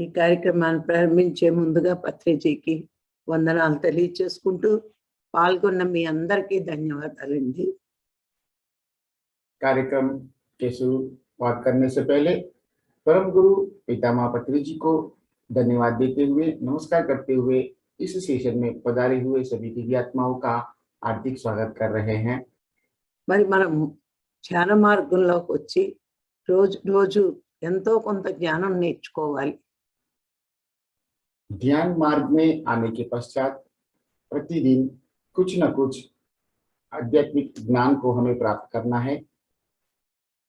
ఈ కార్యక్రమాన్ని ప్రారంభించే ముందుగా పత్రిజీకి వందనాలు తెలియచేసుకుంటూ పాల్గొన్న మీ అందరికీ ధన్యవాదాలండి। कार्यक्रम के शुरुआत करने से पहले परम गुरु पितामह पत्री जी को धन्यवाद देते हुए नमस्कार करते हुए इस सेशन में पधारे हुए सभी दिव्यात्माओं का हार्दिक स्वागत कर रहे हैं। మరి మనం ధ్యాన మార్గంలోకి వచ్చి రోజు ఎంతో కొంత జ్ఞానం నేర్చుకోవాలి। ध्यान मार्ग में आने के पश्चात प्रतिदिन कुछ न कुछ आध्यात्मिक ज्ञान को हमें प्राप्त करना है।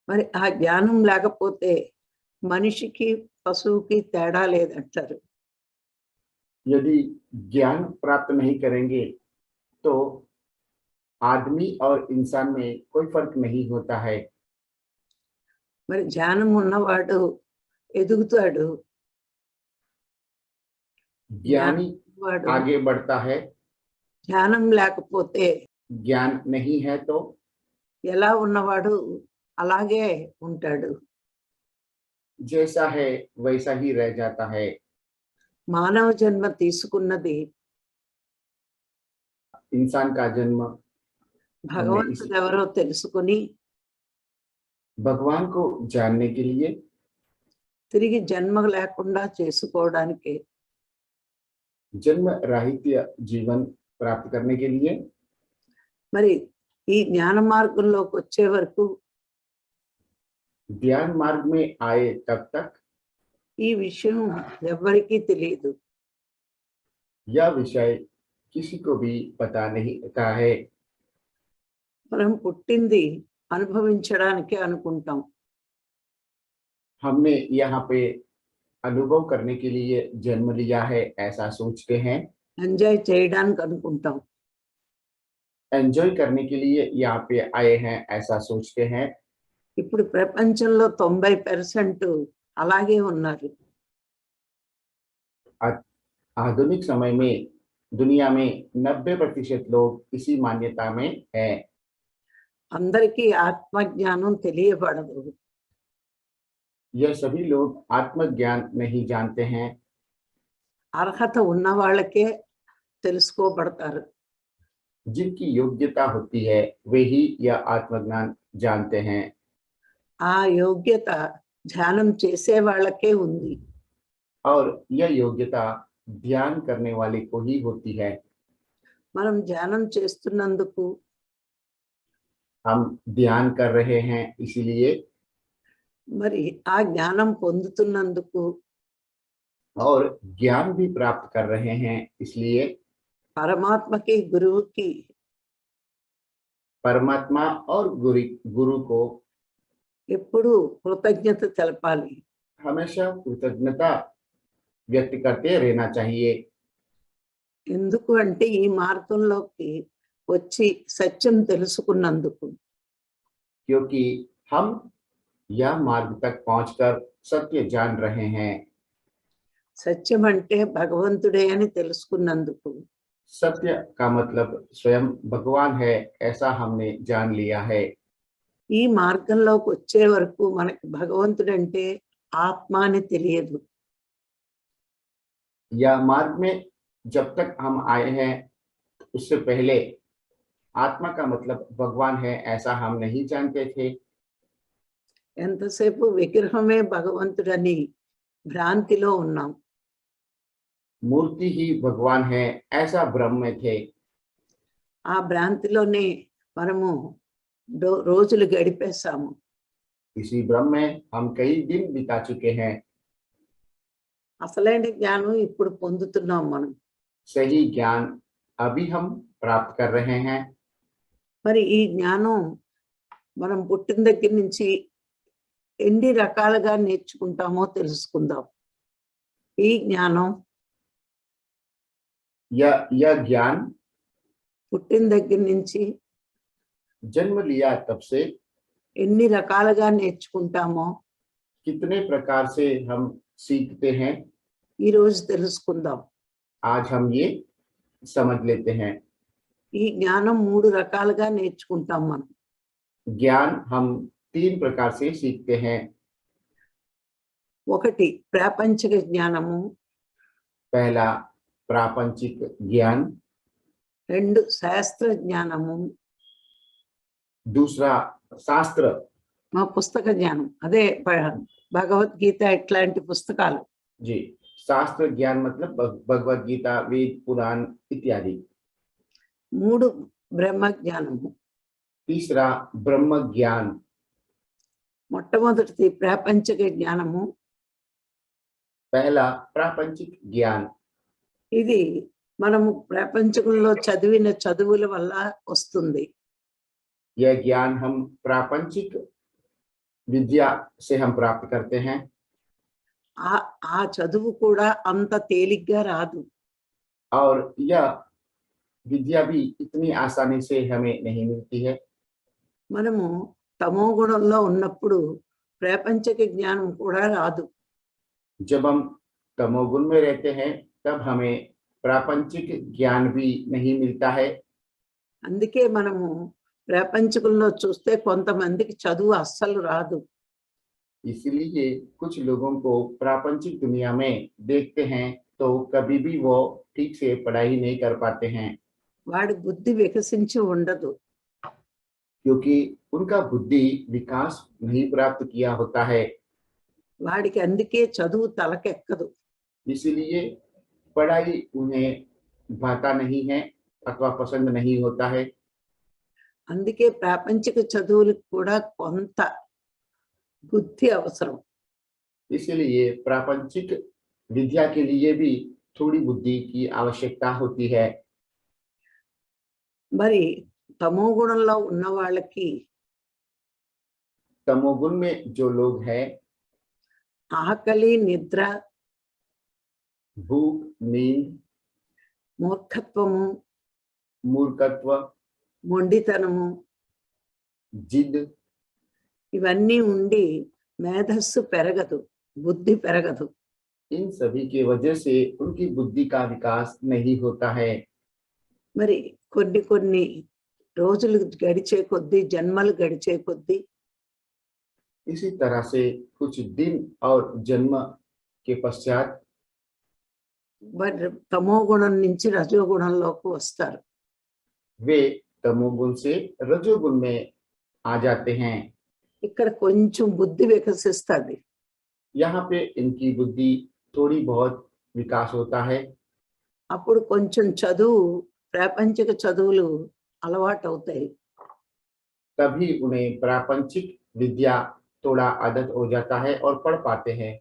మరి ఆ జ్ఞానం లేకపోతే మనిషికి పశువుకి తేడా లేదంటారు। यदि ज्ञान प्राप्त नहीं करेंगे तो आदमी और इंसान में कोई फर्क नहीं होता है। మరి జ్ఞానం ఉన్నవాడు ఎదుగుతాడు, ज्ञानी आगे बढ़ता है। జ్ఞానం లేకపోతే ज्ञान नहीं है तो ఎలా ఉన్నవాడు అలాగే ఉంటాడు। जैसा है वैसा ही रह जाता है। మానవ జన్మ తీసుకున్నది इंसान का जन्म భగవంతుడు ఎవరో తెలుసుకుని भगवान को जानने के लिए, తిరిగి జన్మ లేకుండా చేసుకోవడానికి, जन्म राहित्य जीवन प्राप्त करने के लिए। మరి ఈ జ్ఞాన మార్గంలోకి వచ్చే వరకు ध्यान मार्ग में आए तब तक ఈ విషయం ఎవరికీ తెలియదు। यह विषय किसी को भी पता नहीं रहता है। మనం పుట్టింది అనుభవించడానికి అనుకుంటాం, हमने यहाँ पे अनुभव करने के लिए जन्म लिया है ऐसा सोचते हैं। ఎంజాయ్ చేయడానికి అనుకుంటాం, एंजॉय करने के लिए यहाँ पे आए हैं ऐसा सोचते हैं। ఇప్పుడు ప్రపంచంలో 90% అలాగే ఉన్నారు। आधुनिक समय में दुनिया में 90% लोग इसी मान्यता में हैं। అందరికీ ఆత్మజ్ఞానం తెలియబడదు। यह सभी लोग आत्मज्ञान नहीं जानते हैं। అర్హత ఉన్న వాళ్ళకే తెలుసుకోబడతారు। जिनकी योग्यता होती है वे ही यह आत्मज्ञान जानते हैं। ఆ యోగ్యత ధ్యానం చేసే వాళ్ళకే ఉంది। और यह योग्यता ध्यान करने वाले को ही होती है। మనం ధ్యానం చేస్తున్నందుకు, हम ध्यान कर रहे हैं इसीलिए, మరి ఆ జ్ఞానం పొందుతున్నందుకు और ज्ञान भी प्राप्त कर रहे हैं इसलिए పరమాత్మకి గురువుకి परमात्मा और गुरु को ఎప్పుడు కృతజ్ఞత తెలపాలి। हमेशा कृतज्ञता व्यक्त करते रहना चाहिए। ఎందుకు అంటే ఈ మార్గంలోకి వచ్చి సత్యం తెలుసుకున్నందుకు। क्योंकि हम यह मार्ग तक पहुंचकर सत्य जान रहे हैं। సత్యం అంటే భగవంతుడే అని తెలుసుకున్నందుకు। सत्य का मतलब स्वयं भगवान है ऐसा हमने जान लिया है। ఈ మార్గంలోకి వచ్చే వరకు మనకి భగవంతుడు అంటే ఆత్మ అని తెలియదు। यह मार्ग में जब तक हम आए हैं उससे पहले आत्मा का मतलब भगवान है ऐसा हम नहीं जानते थे। ఎంతసేపు విగ్రహమే భగవంతుడని భ్రాంతిలో ఉన్నాం। मूर्ति ही भगवान है ऐसा भ्रम में थे। ఆ భ్రాంతిలోనే మనము రోజులు గడిపేశాము। इसी भ्रम में हम कई दिन बिता चुके हैं। అసలైన జ్ఞానం ఇప్పుడు పొందుతున్నాం మనం। सही ज्ञान अभी हम प्राप्त कर रहे हैं। మరి ఈ జ్ఞానం మనం పుట్టిన దగ్గర నుంచి ఎన్ని రకాలుగా నేర్చుకుంటామో తెలుసుకుందాం। ఈ జ్ఞానం यह ज्ञान పుట్టిన దగ్గర నుంచి जन्म लिया तब से ఎన్ని రకాలుగా నేర్చుకుంటామో कितने प्रकार से हम सीखते हैं ఈ రోజు తెలుసుకుందాం। आज हम ये समझ लेते हैं। ఈ జ్ఞానం 3 రకాలుగా నేర్చుకుంటాం మనం। ज्ञान हम 3 प्रकार से सीखते हैं। ఒకటి ప్రాపంచిక జ్ఞానము, पहला प्रापंचिक ज्ञान, రెండు శాస్త్ర జ్ఞానము, दूसरा शास्त्र, మా పుస్తక జ్ఞానం అదే భగవద్గీత ఇట్లాంటి పుస్తకాలు, जी शास्त्र ज्ञान मतलब भगवत गीता, वेद, पुराण इत्यादि। మూడు బ్రహ్మ జ్ఞానము, तीसरा ब्रह्म ज्ञान, మొట్టమొదటిది ప్రాపంచిక జ్ఞానము. पहला प्रापंचिक ज्ञान, ఇది మనము ప్రపంచంలో చదివిన చదువుల వల్ల వస్తుంది. यह ज्ञान हम प्रापंचिक विद्या से हम प्राप्त करते हैं। ఆ చదువు కూడా అంత తేలిగ్గా రాదు. और यह विद्या भी इतनी आसानी से हमें नहीं मिलती है। మనము తమో గుణంలో ఉన్నప్పుడు ప్రాపంచిక జ్ఞానం కూడా రాదు. जब हम तमोगुण में रहते हैं तब हमें प्रापंचिक ज्ञान भी नहीं मिलता है। అందుకే మనము ప్రపంచంలో చూస్తే కొంతమందికి చదువు అస్సలు రాదు. इसलिए कुछ लोगों को प्रापंचिक दुनिया में देखते हैं तो कभी भी वो ठीक से पढ़ाई नहीं कर पाते हैं, వాడి బుద్ధి వికసించి ఉండదు. क्योंकि उनका बुद्धि विकास नहीं प्राप्त किया होता है। వాడికి అందుకే చదువు తలకెక్కదు. इसलिए पढ़ाई उन्हें भाता नहीं है अथवा पसंद नहीं होता है। అందుకే ప్రాపంచిక చదువులకు కూడా కొంత బుద్ధి అవసరం. इसलिए प्रापंचिक विद्या के लिए भी थोड़ी बुद्धि की आवश्यकता होती है। మరి తమో గుణంలో ఉన్న వాళ్ళకి तमोगुण में जो लोग हैं, ఆకలి, నిద్ర, भूख, नींद, మూర్ఖత్వము, मूर्खत्व, మొండితనము जिद, ఇవన్నీ ఉండి మేధస్సు పెరగదు, బుద్ధి పెరగదు. इन सभी के वजह से उनकी बुद्धि का विकास नहीं होता है। మరి కొన్ని కొన్ని రోజులు గడిచే కొద్దీ, జన్మలు గడిచే కొద్దీ इसी तरह से कुछ दिन और जन्म के पश्चात తమో గుణం నుంచి రజో గుణంలోకి వస్తారు. वे तमोगुण से रजोगुण में आ जाते हैं। ఇక్కడ కొంచెం బుద్ధి వికసిస్తుంది. यहाँ पे इनकी बुद्धि थोड़ी बहुत विकास होता है। అప్పుడు కొంచెం చదువు, ప్రాపంచిక చదువులు అలవాటు అవుతాయి. तभी उन्हें प्रापंचिक विद्या थोड़ा आदत हो जाता है और पढ़ पाते हैं।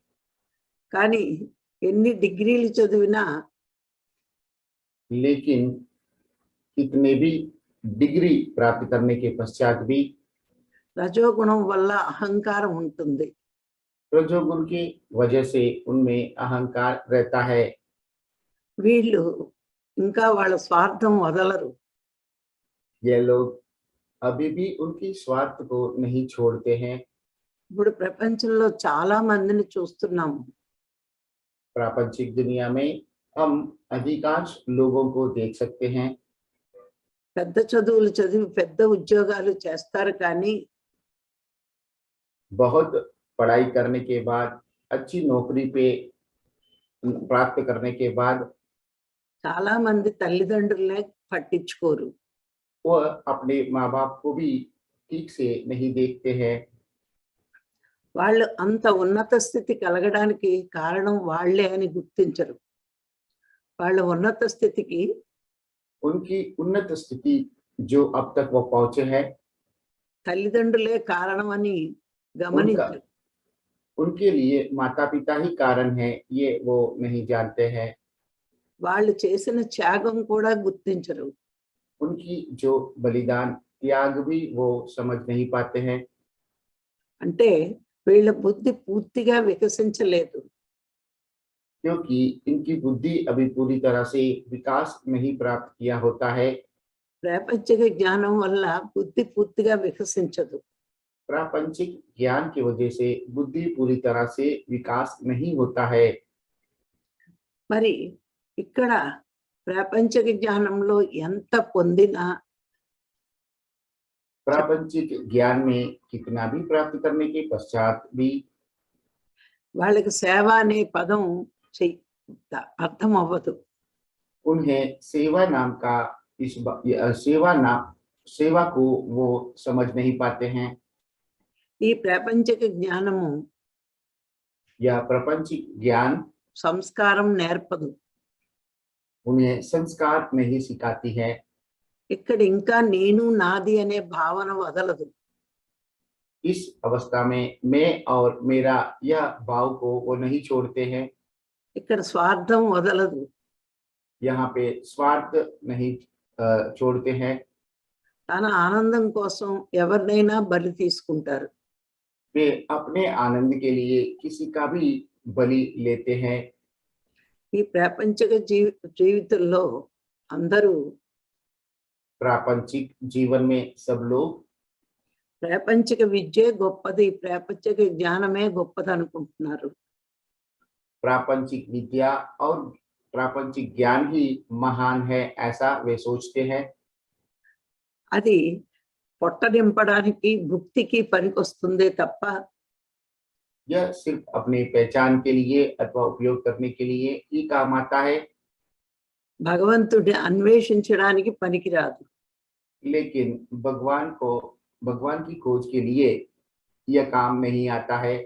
కానీ ఎన్ని డిగ్రీలు చదివినా लेकिन कितने भी डिग्री प्राप्त करने के पश्चात भी రజోగుణం వల్ల అహంకారం ఉంటుంది. रजोगुण की वजह से उनमें अहंकार रहता है। వీళ్ళు ఇంకా వాళ్ళ స్వార్థం వదలరు. ये लोग अभी भी उनकी स्वार्थ को नहीं छोड़ते हैं। ఇప్పుడు ప్రపంచంలో చాలా మందిని చూస్తున్నాము. प्रापंचिक दुनिया में हम अधिकांश लोगों को देख सकते हैं। పెద్ద చదువులు చదివి పెద్ద ఉద్యోగాలు చేస్తారు, కానీ बहुत पढ़ाई करने के बाद, अच्छी नौकरी पे प्राप्त करने के बाद చాలా మంది తల్లిదండ్రులనే పట్టించుకోరు. वह अपने माँ बाप को भी ठीक से नहीं देखते हैं। వాళ్ళు అంత ఉన్నత స్థితి కలగడానికి కారణం వాళ్ళే అని గుర్తించరు. వాళ్ళ ఉన్నత స్థితికి उनकी उन्नत स्थिति जो अब तक वो पहुंचे हैं, తల్లిదండ్రులే కారణం అని గమనించరు. उनके लिए माता पिता ही कारण है, ये वो नहीं जानते हैं। వాళ్ళు చేసిన త్యాగం కూడా గుర్తించరు. उनकी जो बलिदान त्याग भी वो समझ नहीं पाते हैं। అంటే వీళ్ళ బుద్ధి పూర్తిగా వికసించలేదు. क्योंकि इनकी बुद्धि अभी पूरी तरह से विकास नहीं प्राप्त किया होता है। ప్రాపంచిక జ్ఞానం వల్ల బుద్ధి పూర్తిగా వికసించదు. प्रापंचिक ज्ञान की वजह से बुद्धि पूरी तरह से विकास नहीं होता है। మరి ఇక్కడ ప్రాపంచిక జ్ఞానంలో ఎంత పొందినా प्रापंचिक ज्ञान में कितना भी प्राप्त करने के पश्चात भी వాళ్ళకి సేవ అనే పదం అర్థం అవ్వదు. उन्हें सेवा नाम का सेवा को वो समझ नहीं पाते हैं। ఈ ప్రాపంచిక జ్ఞానము यह प्रपंचिक ज्ञान సంస్కారం నేర్పదు. उन्हें संस्कार नहीं सिखाती है। ఇక్కడ ఇంకా నేను నాది అనే భావన వదలదు. इस अवस्था में मैं और मेरा यह भाव को वो नहीं छोड़ते हैं। ఇక్కడ స్వార్థం వదలదు. यहाँ पे स्वार्थ नहीं छोड़ते हैं। తన ఆనందం కోసం ఎవరినైనా బలి తీసుకుంటారు. वे अपने आनंद के लिए किसी का भी बलि लेते हैं। ఈ ప్రాపంచిక జీవితంలో అందరూ प्रापंचिक जीवन में सब लोग ప్రాపంచిక విద్యే గొప్పది, ప్రాపంచిక జ్ఞానమే గొప్పది అనుకుంటున్నారు. प्रापंचिक विद्या और प्रापंचिक ज्ञान ही महान है, ऐसा वे सोचते हैं। అది పొట్ట నింపడానికి భుక్తికి పనికొస్తుందే తప్ప यह सिर्फ अपनी पहचान के लिए अथवा उपयोग करने के लिए ही काम आता है, భగవంతుడిని అన్వేషించడానికి పనికిరాదు. लेकिन भगवान की खोज के लिए यह काम नहीं आता है।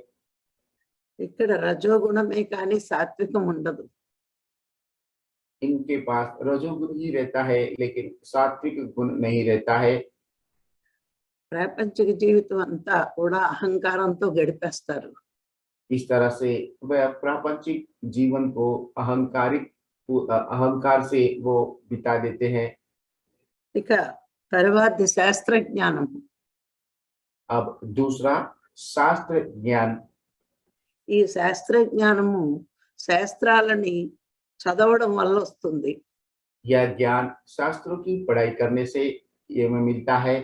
ఇక్కడ రజోగుణమే కానీ సాత్వికం ఉండదు. इनके पास रजोगुण ही रहता है, लेकिन सात्विक गुण नहीं रहता है। ప్రాపంచిక జీవితం అంతా కూడా అహంకారంతో గడిపేస్తారు. इस तरह से वह प्रापंचिक जीवन को अहंकार से वो बिता देते हैं। ఇక తర్వాతి శాస్త్ర జ్ఞానం. अब दूसरा शास्त्र ज्ञान। ఈ శాస్త్ర జ్ఞానము శాస్త్రాలని చదవడం వల్ల వస్తుంది. यह ज्ञान शास्त्रों की पढ़ाई करने से ये में मिलता है।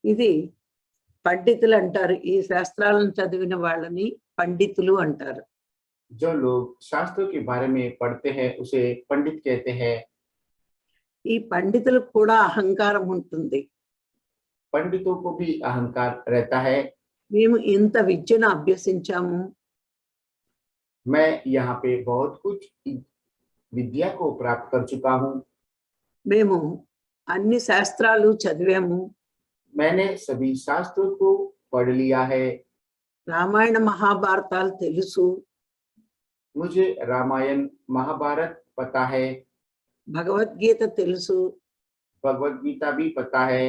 ఇది పండితులు అంటారు. ఈ శాస్త్రాలను చదివిన వాళ్ళని పండితులు అంటారు. जो लोग शास्त्रों के बारे में पढ़ते हैं उसे पंडित कहते हैं। ఈ పండితులకు కూడా అహంకారం ఉంటుంది. पंडितों को भी अहंकार रहता है। మేము ఇంత విద్యను అభ్యసించాము, मैं यहाँ पे बहुत कुछ विद्या को प्राप्त कर चुका हूँ, మేము అన్ని శాస్త్రాలు చదివాము, मैंने सभी शास्त्रों को पढ़ लिया है, రామాయణ మహాభారతాలు తెలుసు, मुझे रामायण महाभारत पता है, భగవద్గీత తెలుసు, भगवत गीता भी पता है,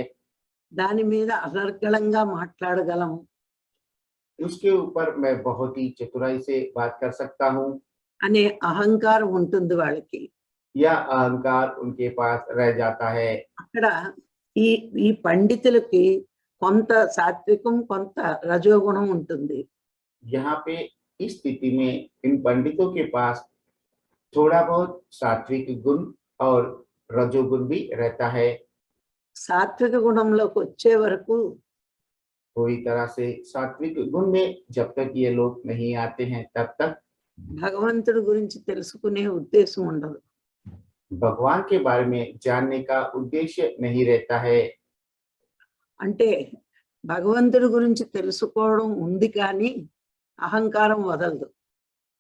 దాని మీద అనర్గళంగా మాట్లాడగలం. उसके ऊपर मैं बहुत ही चतुराई से बात कर सकता हूँ। అనే అహంకారం ఉంటుంది వాళ్ళకి. यह अहंकार उनके पास रह जाता है। అక్కడ ఈ ఈ పండితులకి కొంత సాత్వికం కొంత రజోగుణం ఉంటుంది. यहाँ पे इस स्थिति में इन पंडितों के पास थोड़ा बहुत सात्विक गुण और रजोगुण भी रहता है। సాత్విక గుణంలోకి వచ్చే వరకు पूरी तरह से सात्विक गुण में जब तक ये लोग नहीं आते हैं तब तक భగవంతుడి గురించి తెలుసుకునే ఉద్దేశం ఉండదు. भगवान के बारे में जानने का उद्देश्य नहीं रहता है। అంటే భగవంతుడి గురించి తెలుసుకోవడం ఉంది కానీ అహంకారం వదలదు.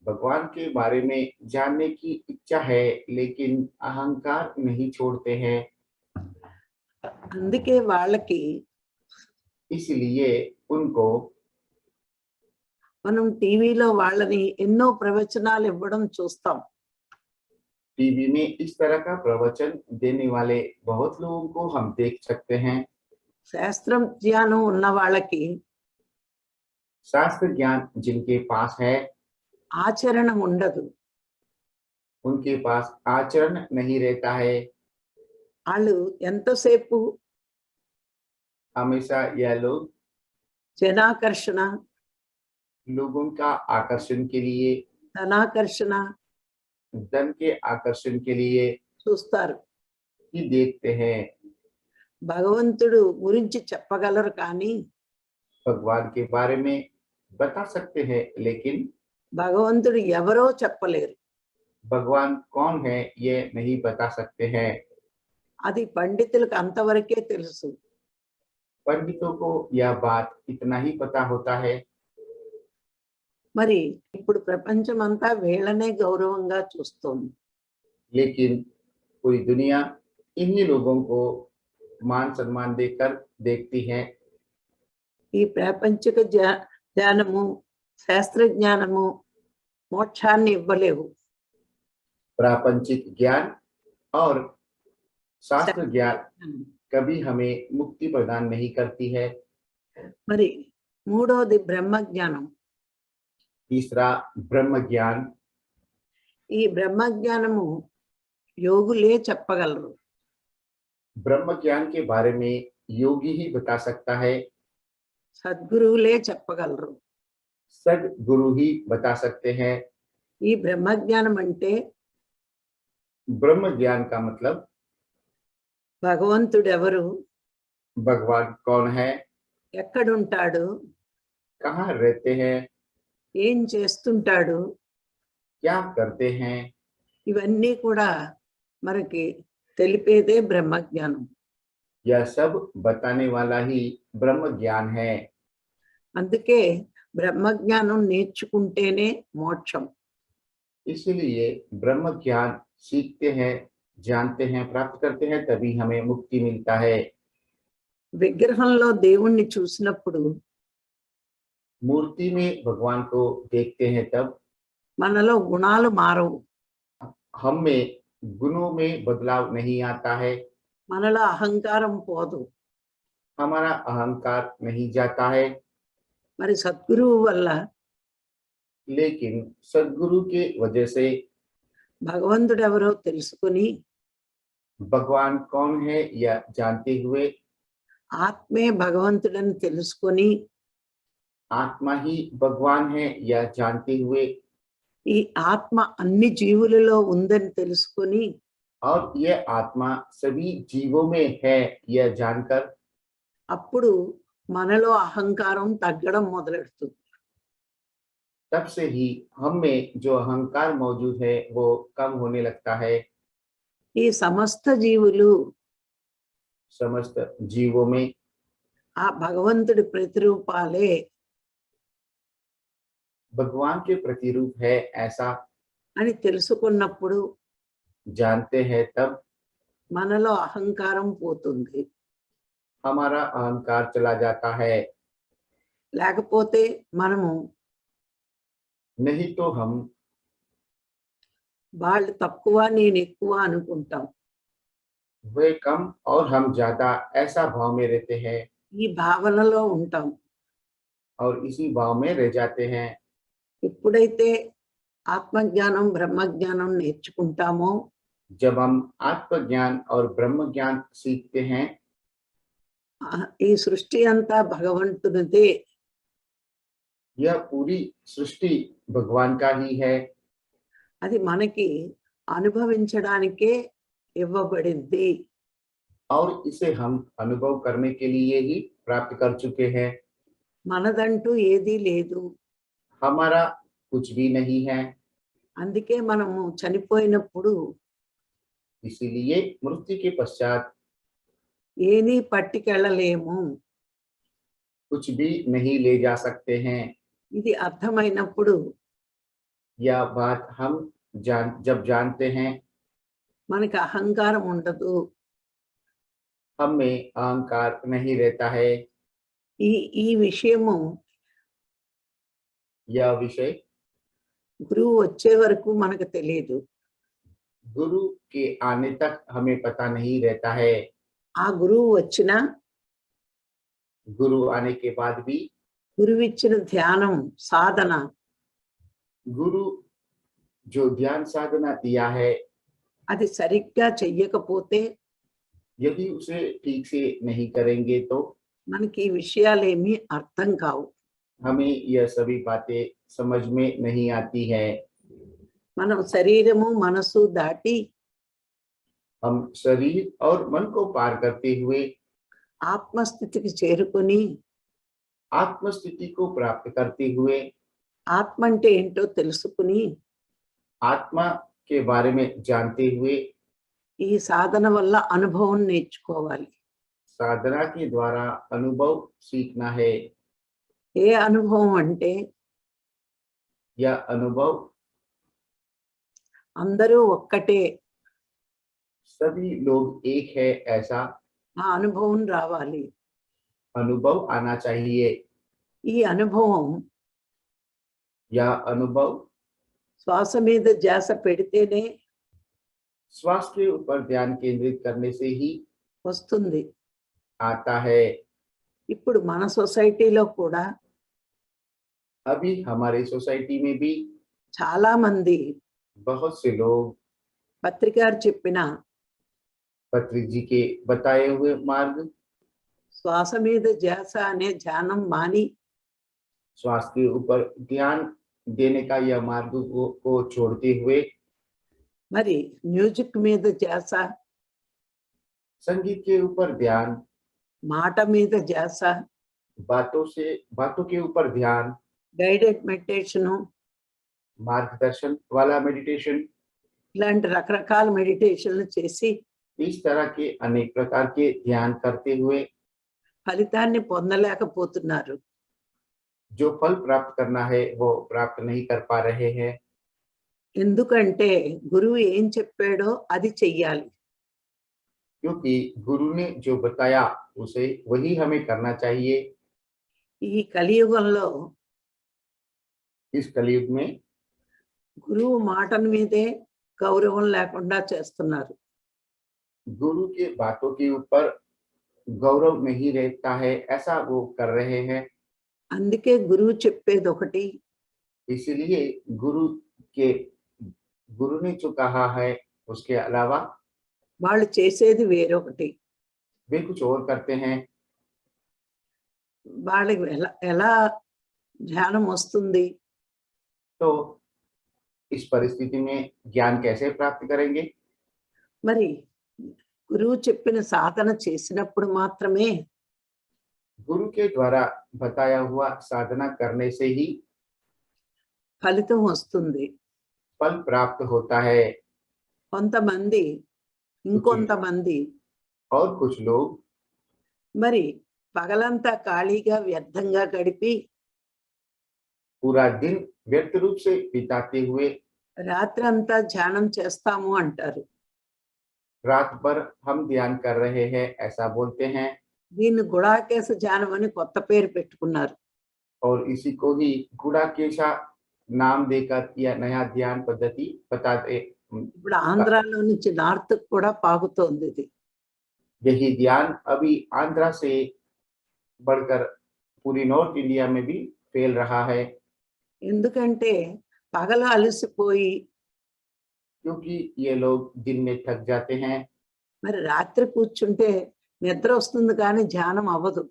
भगवान के बारे में जानने की इच्छा है, लेकिन अहंकार नहीं छोड़ते हैं। అందుకే వాళ్ళకి इसलिए उनको మనం టీవీలో వాళ్ళని ఎన్నో ప్రవచనాలు ఇవ్వడం చూస్తాం. टीवी में इस तरह का प्रवचन देने वाले बहुत लोगों को हम देख सकते हैं। శాస్త్రం జ్ఞానం ఉన్న వాళ్ళకి शास्त्र ज्ञान जिनके पास है ఆచరణ ఉండదు. उनके पास आचरण नहीं रहता है। వాళ్ళు ఎంతసేపు हमेशा यह लोग జనాకర్షణ, लोगों का आकर्षण के लिए, ధనాకర్షణ धन के आकर्षण के लिए చూస్తారు. ही देखते हैं। భగవంతుడు గురించి చెప్పగలరు కానీ भगवान के बारे में बता सकते हैं, लेकिन భగవంతుడు ఎవరో చెప్పలేరు. भगवान कौन है ये नहीं बता सकते हैं। అది పండితులకు అంతవరకే తెలుసు. पंडितों को यह बात इतना ही पता होता है। మరి ఇప్పుడు ప్రపంచమంతా వీళ్ళనే గౌరవంగా చూస్తోంది. लेकिन पूरी दुनिया इन्हीं लोगों को मान सम्मान देकर देखती है। ఈ ప్రాపంచిక జ్ఞానము, శాస్త్రజ్ఞానము మోక్షాన్ని ఇవ్వలేవు. प्रापंचिक ज्ञान और शास्त्र ज्ञान శాస్త్రజ్ఞానం. कभी हमें मुक्ति प्रदान नहीं करती है। మరి మూడోది బ్రహ్మ జ్ఞానం. तीसरा ब्रह्म ज्ञान। ఈ బ్రహ్మ జ్ఞానము యోగులే చెప్పగలరు. ब्रह्म ज्ञान के बारे में योगी ही बता सकता है, సద్గురువులే చెప్పగలరు. सद्गुरु ही बता सकते हैं। ఈ బ్రహ్మ జ్ఞానం అంటే ब्रह्म ज्ञान का मतलब భగవంతుడెవరు, भगवान कौन है, ఎక్కడుంటాడు, कहाँ रहते हैं, ఏం చేస్తుంటాడు, क्या करते हैं, ఇవన్నీ కూడా మనకి తెలిపేదే బ్రహ్మ జ్ఞానం. यह सब बताने वाला ही ब्रह्म ज्ञान है। అందుకే బ్రహ్మ జ్ఞానం నేర్చుకుంటేనే మోక్షం. इसलिए ब्रह्म ज्ञान सीखते हैं, जानते हैं, प्राप्त करते हैं, तभी हमें मुक्ति मिलता है। విగ్రహంలో దేవుణ్ణి చూసినప్పుడు मूर्ति में भगवान को देखते हैं तब మనలో గుణాలు మారవు, हम में गुणों में बदलाव नहीं आता है, మనలో అహంకారం పోదు. हमारा अहंकार नहीं जाता है। మరి సద్గురువు వల్ల लेकिन सद्गुरु के वजह से భగవంతుడెవరో తెలుసుకుని भगवान कौन है यह जानते हुए, ఆత్మే భగవంతుడని తెలుసుకొని आत्मा ही भगवान है यह जानते हुए, ఈ ఆత్మ అన్ని జీవులలో ఉందని తెలుసుకొని और यह आत्मा सभी जीवों में है यह जानकर అప్పుడు మనలో అహంకారం తగ్గడం మొదలెడుతుంది. तब से ही हम में जो अहंकार मौजूद है वो कम होने लगता है। ఈ సమస్త జీవులు समस्त जीवों में ఆ భగవంతుడి ప్రతిరూపాలే भगवान के प्रतिरूप है ऐसा అని తెలుసుకున్నప్పుడు जानते हैं तब మనలో అహంకారం పోతుంది. हमारा अहंकार चला जाता है। లేకపోతే మనము नहीं तो हम వాళ్ళు తక్కువ నేను ఎక్కువ అనుకుంటాం. वे कम और हम ज्यादा ऐसा भाव में रहते हैं ఈ భావనలో ఉంటాం. और इसी भाव में रह जाते हैं। ఎప్పుడైతే ఆత్మజ్ఞానం బ్రహ్మజ్ఞానం నేర్చుకుంటామో जब हम आत्मज्ञान और ब्रह्म ज्ञान सीखते हैं, ఈ సృష్టి అంతా భగవంతునిదే, यह पूरी सृष्टि भगवान का ही है, అది మనకి అనుభవించడానికే ఇవ్వబడింది. और इसे हम अनुभव करने के लिए ही प्राप्त कर चुके हैं। మనదంటూ ఏదీ లేదు. हमारा कुछ भी नहीं है, అందుకే మనము చనిపోయినప్పుడు इसीलिए मृत्यु के पश्चात ఏదీ పట్టుకెళ్ళలేము. कुछ भी नहीं ले जा सकते हैं। ఇది అర్థమైనప్పుడు यह बात हम जब जानते हैं, మనకి అహంకారం ఉండదు. हम में अहंकार नहीं रहता है। ఈ ఈ విషయము यह विषय గురువు వచ్చే వరకు మనకు తెలియదు. गुरु के आने तक हमें पता नहीं रहता है। ఆ గురువు వచ్చినా गुरु आने के बाद भी గురువిచ్చిన ధ్యానం సాధన गुरु जो ध्यान साधना दिया है, అది సరిగ్గా చెయ్యకపోతే यदि उसे ठीक से नहीं करेंगे तो మనకి ఈ విషయాలేమీ అర్థం కావు. हमें यह सभी बातें समझ में नहीं आती है। మనం శరీరము మనసు దాటి हम शरीर और मन को पार करते हुए ఆత్మస్థితికి చేరుకొని आत्म स्थिति को प्राप्त करते हुए ఆత్మ అంటే ఏంటో తెలుసుకుని आत्मा के बारे में जानते हुए ఈ సాధన వల్ల అనుభవం నేర్చుకోవాలి. साधना के द्वारा अनुभव सीखना है। ఏ అనుభవం అంటే या अनुभव, అందరూ ఒక్కటే सभी लोग एक है, ऐसा ఆ అనుభవం రావాలి. अनुभव आना चाहिए। ఈ అనుభవం यह अनुभव శ్వాస మీద ధ్యాస పెడితేనే श्वास के ऊपर ध्यान केंद्रित करने से ही వస్తుంది. आता है। ఇప్పుడు మన సొసైటీలో కూడా अभी हमारे सोसाइटी में भी చాలా మంది बहुत से लोग పత్రికారు చెప్పిన पत्री जी के बताए हुए मार्ग, శ్వాస మీద ధ్యాస అనే ధ్యానం మాని श्वास के ऊपर ध्यान देने का यह मार्ग को छोड़ते हुए మరి మ్యూజిక్ మీద ధ్యాస, संगीत के ऊपर ध्यान, మాట మీద ధ్యాస, बातों के ऊपर ध्यान, గైడెడ్ మెడిటేషను, मार्गदर्शन वाला मेडिटेशन, ఇలాంటి రకరకాల మెడిటేషన్లు చేసి इस तरह के अनेक प्रकार के ध्यान करते हुए ఫలితాన్ని పొందలేకపోతున్నారు. जो फल प्राप्त करना है वो प्राप्त नहीं कर पा रहे हैं। ఎందుకంటే గురువు ఏం చెప్పాడో అది చెయ్యాలి. क्योंकि गुरु ने जो बताया उसे वही हमें करना चाहिए। ఈ కలియుగంలో इस कलयुग में గురువు మాటల మీదే గౌరవం లేకుండా చేస్తున్నారు. गुरु के बातों के ऊपर गौरव नहीं रहता है, ऐसा वो कर रहे हैं। అందుకే గురువు చెప్పేది ఒకటి, इसलिए गुरु ने जो कहा है उसके अलावा వాళ్ళు చేసేది వేరొకటి. वे कुछ और करते हैं। వాళ్ళకి ఎలా ఎలా ధ్యానం వస్తుంది? तो इस परिस्थिति में ज्ञान कैसे प्राप्त करेंगे? మరి గురువు చెప్పిన సాధన చేసినప్పుడు మాత్రమే गुरु के द्वारा बताया हुआ साधना करने से ही ఫలితం వస్తుంది. फल प्राप्त होता है। కొంతమంది ఇంకొంతమంది और कुछ लोग మరి పగలంతా ఖాళీగా వ్యర్థంగా గడిపి पूरा दिन व्यर्थ रूप से बिताते हुए రాత్రంతా ధ్యానం చేస్తాము అంటారు. रात भर हम ध्यान कर रहे हैं, ऐसा बोलते हैं। దీన్ని గుడాకేశ ధ్యానం అని కొత్త పేరు పెట్టుకున్నారు. और इसी को ही गुड़ाकेशा नाम देकर यह नया ध्यान पद्धति बताते। ఇప్పుడు ఆంధ్రాలో నుంచి నార్త్ కూడా పాకుతోంది ఇది. यही ध्यान अभी आंध्रा से बढ़कर पूरी नॉर्थ इंडिया में भी फैल रहा है। ఎందుకంటే పగలు అలసిపోయి क्योंकि ये लोग दिन में थक जाते हैं, మరి రాత్రి కూర్చుంటే నిద్ర వస్తుంది కానీ ధ్యానం అవ్వదు.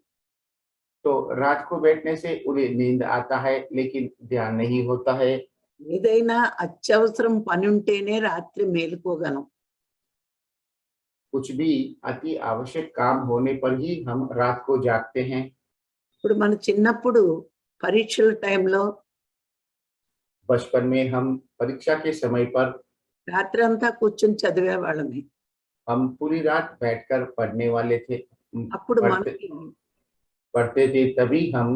तो रात को बैठने से उन्हें नींद आता है लेकिन ध्यान नहीं होता है। ఏదైనా అత్యవసరం పని ఉంటేనే రాత్రి మేలుకోగలం. कुछ भी अति आवश्यक काम होने पर ही हम रात को जागते हैं। ఇప్పుడు మన చిన్నప్పుడు పరీక్షల టైంలో बचपन में हम परीक्षा के समय पर రాత్రి అంతా కూర్చుని చదివేవాళ్ళమే. हम पूरी रात बैठकर पढ़ने वाले थे। అప్పుడు पढ़ते మనకి पढ़ते थे तभी हम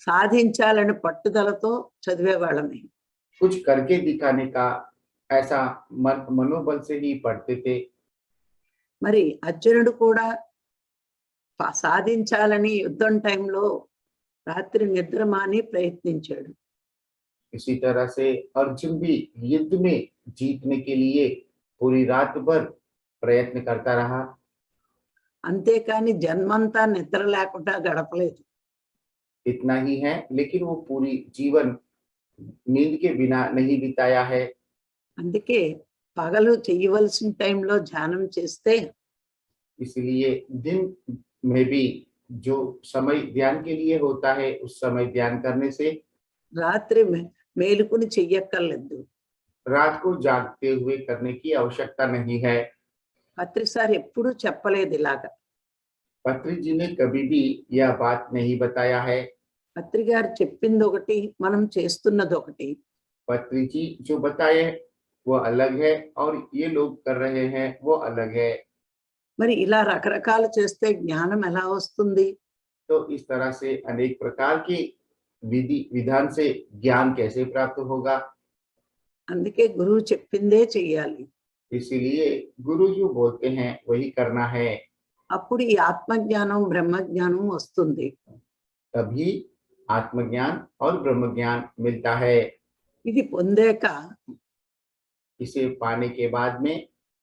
సాధించాలని పట్టుదలతో చదివేవాళ్ళమే. कुछ करके दिखाने का ऐसा मनोबल से ही पढ़ते थे। మరి అర్జునుడు కూడా సాధించాలని యుద్ధం టైంలో రాత్రి నిద్ర మాని ప్రయత్నించాడు. इसी तरह से अर्जुन भी युद्ध में जीतने के लिए पूरी रात भर प्रयत्न करता रहा। అంతేకాని జన్మంతా నిద్ర లేకుండా గడపలేదు. इतना ही है, लेकिन वो पूरी जीवन नींद के बिना नहीं बिताया है। అందుకే పగలు చేయవలసిన టైంలో ధ్యానం చేస్తే इसलिए दिन में भी जो समय ध्यान के लिए होता है उस समय ध्यान करने से రాత్రి మేలుకుని చెయ్యక్కర్లేదు. रात को जागते हुए करने की आवश्यकता नहीं है। పత్రి సార్ ఎప్పుడూ చెప్పలేదు ఇలాగా. पत्री जी ने कभी भी यह बात नहीं बताया है। పత్రి గారు చెప్పింది ఒకటి, మనం చేస్తున్నది ఒకటి. पत्री जी जो बताए वो अलग है और ये लोग कर रहे हैं वो अलग है। మరి ఇలా రకరకాలు చేస్తే జ్ఞానం ఎలా వస్తుంది? तो इस तरह से अनेक प्रकार की विधि विधान से ज्ञान कैसे प्राप्त होगा। అందుకే గురువు చెప్పిందే చెయ్యాలి. इसीलिए गुरु जो बोलते हैं वही करना है, అప్పుడు ఈ ఆత్మజ్ఞానం బ్రహ్మజ్ఞానం వస్తుంది. तभी आत्मज्ञान और ब्रह्म ज्ञान मिलता है। ఇది పొందాక इसे पाने के बाद में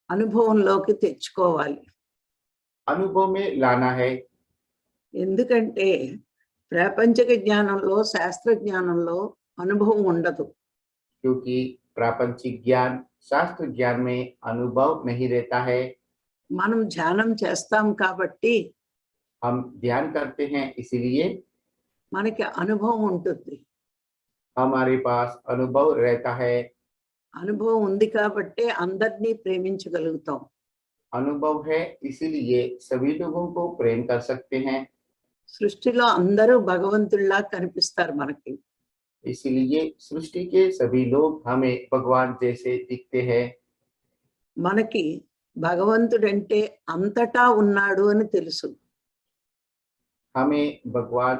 అనుభవంలోకి తెచ్చుకోవాలి. अनुभव में लाना है, ఎందుకంటే ప్రాపంచిక జ్ఞానంలో శాస్త్ర జ్ఞానంలో అనుభవం ఉండదు. क्योंकि प्रापंचिक ज्ञान शास्त्र ज्ञान में अनुभव नहीं रहता है। మనం ధ్యానం చేస్తాం కాబట్టి हम ध्यान करते हैं इसीलिए మనకి అనుభవం ఉంటుంది. हमारे पास अनुभव रहता है। అనుభవం ఉంది కాబట్టి అందరినీ ప్రేమించగలుగుతాం. अनुभव है इसीलिए सभी लोगों को प्रेम कर सकते हैं। సృష్టిలో అందరూ భగవంతుల్లా కనిపిస్తారు మనకి. इसीलिए सृष्टि के सभी लोग हमें भगवान जैसे दिखते हैं। మనకి భగవంతుడంటే అంతటా ఉన్నాడు అని తెలుసు. हमें भगवान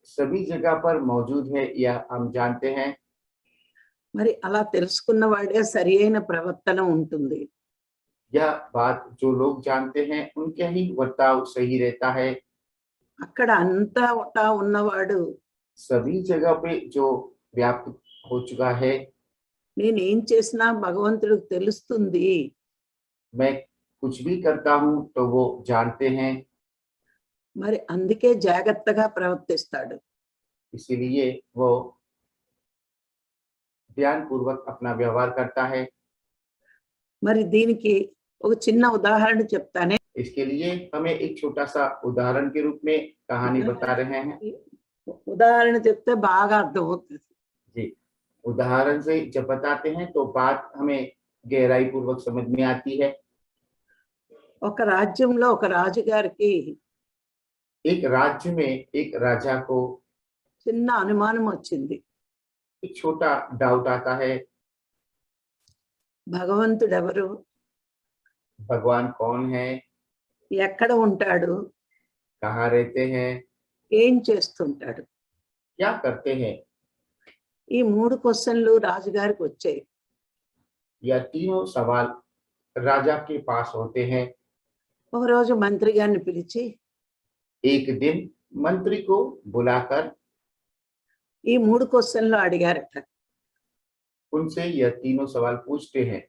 सभी जगह पर मौजूद है यह हम जानते हैं। మరి అలా తెలుసుకున్న వాడే సరి అయిన ప్రవర్తన ఉంటుంది. यह बात जो लोग जानते हैं उनका ही वर्ताव सही रहता है। అక్కడ అంతటా ఉన్నవాడు सभी जगह पे जो व्याप्त हो चुका है, నేనేం చేసినా భగవంతుడికి తెలుస్తుంది. मैं कुछ भी करता हूँ तो वो जानते हैं। మరి అందుకే జాగ్రత్తగా ప్రవర్తిస్తాడు. इसीलिए वो ध्यान पूर्वक अपना व्यवहार करता है। మరి దీనికి ఒక చిన్న ఉదాహరణ చెప్తానే. इसके लिए हमें एक छोटा सा उदाहरण के रूप में कहानी बता रहे हैं। ఉదాహరణ చెప్తే బాగా అర్థమవుతుంది. जी, उदाहरण से जब बताते हैं तो बात हमें गहराई पूर्वक समझ में आती है। ఒక రాజ్యంలో ఒక రాజుగారికి एक राज्य में एक राजा को చిన్న అనుమానం వచ్చింది. एक छोटा डाउट आता है, భగవంతుడు ఎవరు, भगवान कौन है, ఎక్కడ ఉంటాడు, कहाँ रहते हैं, ఏం చేస్తుంటాడు. क्या करते हैं। ఈ 3 క్వశ్చన్లు రాజుగారికి వచ్చాయి. यह तीनों सवाल राजा के पास होते हैं। ఒక రోజు మంత్రి గారిని పిలిచి एक दिन मंत्री को बुलाकर ఈ 3 క్వశ్చన్లు అడిగారట. उनसे यह तीनों सवाल पूछते हैं।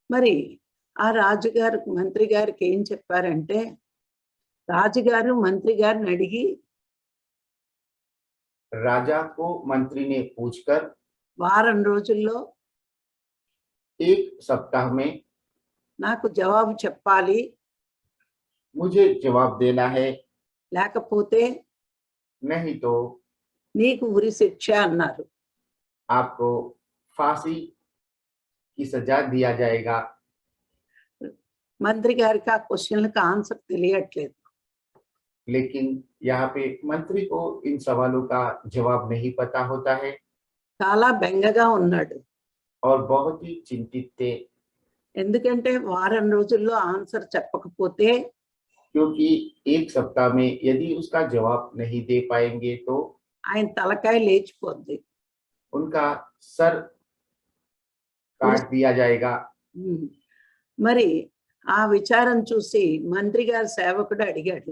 మరి ఆ రాజుగారు మంత్రి గారికి ఏం చెప్పారంటే, రాజుగారు మంత్రి గారిని అడిగి राजा को मंत्री ने पूछकर వారం రోజుల్లో एक सप्ताह में నాకు జవాబు చెప్పాలి, मुझे जवाब देना है, లేకపోతే नहीं तो నీకు ఉరి శిక్ష అన్నారు. आपको फांसी की सजा दिया जाएगा। మంత్రి గారికి ఆ క్వశ్చన్లకు ఆన్సర్ తెలియట్లేదు. लेकिन यहाँ पे मंत्री को इन सवालों का जवाब नहीं पता होता है చాలా బెంగగా ఉన్నాడు. और बहुत ही चिंतित थे, ఎందుకంటే వారం రోజుల్లో ఆన్సర్ చెప్పకపోతే क्योंकि एक सप्ताह में यदि उसका जवाब नहीं दे पाएंगे तो ఆయన తలకాయ లేచిపోద్ది. उनका सर काट दिया जाएगा। ఉమ్. మరి ఆ విచారం చూసి మంత్రి గారి సేవకుడు అడిగాడు,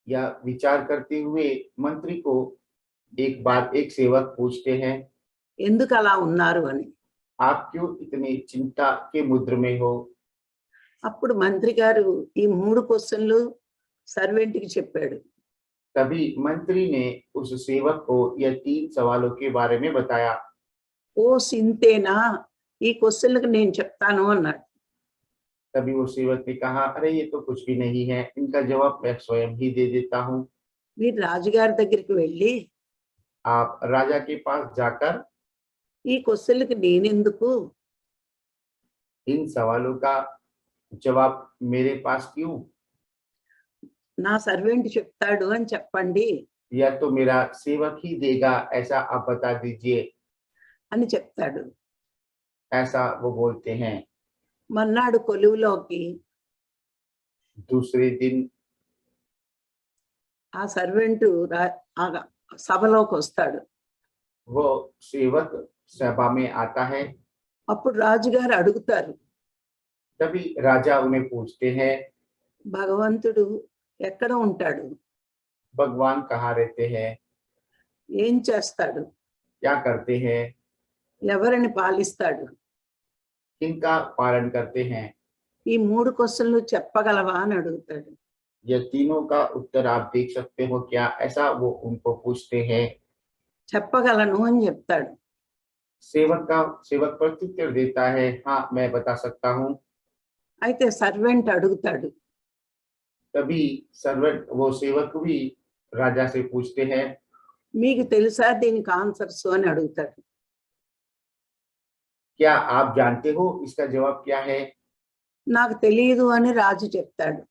यह विचार करते हुए मंत्री को एक बार एक सेवक पूछते हैं, ఎందుకు అలా ఉన్నారు అని. आप क्यों इतनी चिंता के मुद्र में हो। అప్పుడు మంత్రి గారు ఈ 3 క్వశ్చన్లు సర్వెంట్కి చెప్పాడు. तभी मंत्री ने उस सेवक को यह 3 सवालों के बारे में बताया। ఓ సింతేనా, ఈ క్వశ్చన్లకు నేను చెప్తాను అన్నాడు. तभी वो सेवक ने कहा, अरे ये तो कुछ भी नहीं है, इनका जवाब मैं स्वयं ही दे देता हूँ। మీరు రాజుగారి దగ్గరికి వెళ్ళి आप राजा के पास जाकर ఈ క్వశ్చన్లకు నేనెందుకు, इन सवालों का जवाब मेरे पास क्यों, నా సర్వెంట్ చెప్తాడు అని చెప్పండి या तो मेरा सेवक ही देगा ऐसा आप बता दीजिए, అని చెప్తాడు. ऐसा वो बोलते हैं। మన్నాడు కొలువులోకి दूसरे दिन ఆ సర్వెంట్ సభలోకి వస్తాడు. वो सेवक सभा में आता है। అప్పుడు రాజుగారు అడుగుతారు, तभी राजा उन्हें पूछते हैं, భగవంతుడు ఎక్కడ ఉంటాడు, भगवान कहाँ रहते हैं, ఏం చేస్తాడు, क्या करते हैं, ఎవరిని పాలిస్తాడు, किनका पालन करते हैं। ఈ 3 క్వశ్చన్లు చెప్పగలవా అని అడుగుతాడు. यह तीनों का उत्तर आप देख सकते हो क्या, ऐसा वो उनको पूछते हैं। చెప్పగలను అని చెప్తాడు. सेवक प्रत्युत्तर देता है, हाँ मैं बता सकता हूँ। అయితే సర్వెంట్ అడుగుతాడు, तभी सर्वेंट वो सेवक भी राजा से पूछते हैं, మీకు తెలుసా దీనికి ఆన్సర్స్ అని అడుగుతాడు. क्या आप जानते हो इसका जवाब क्या है। నాకు తెలియదు అని రాజు చెప్తాడు.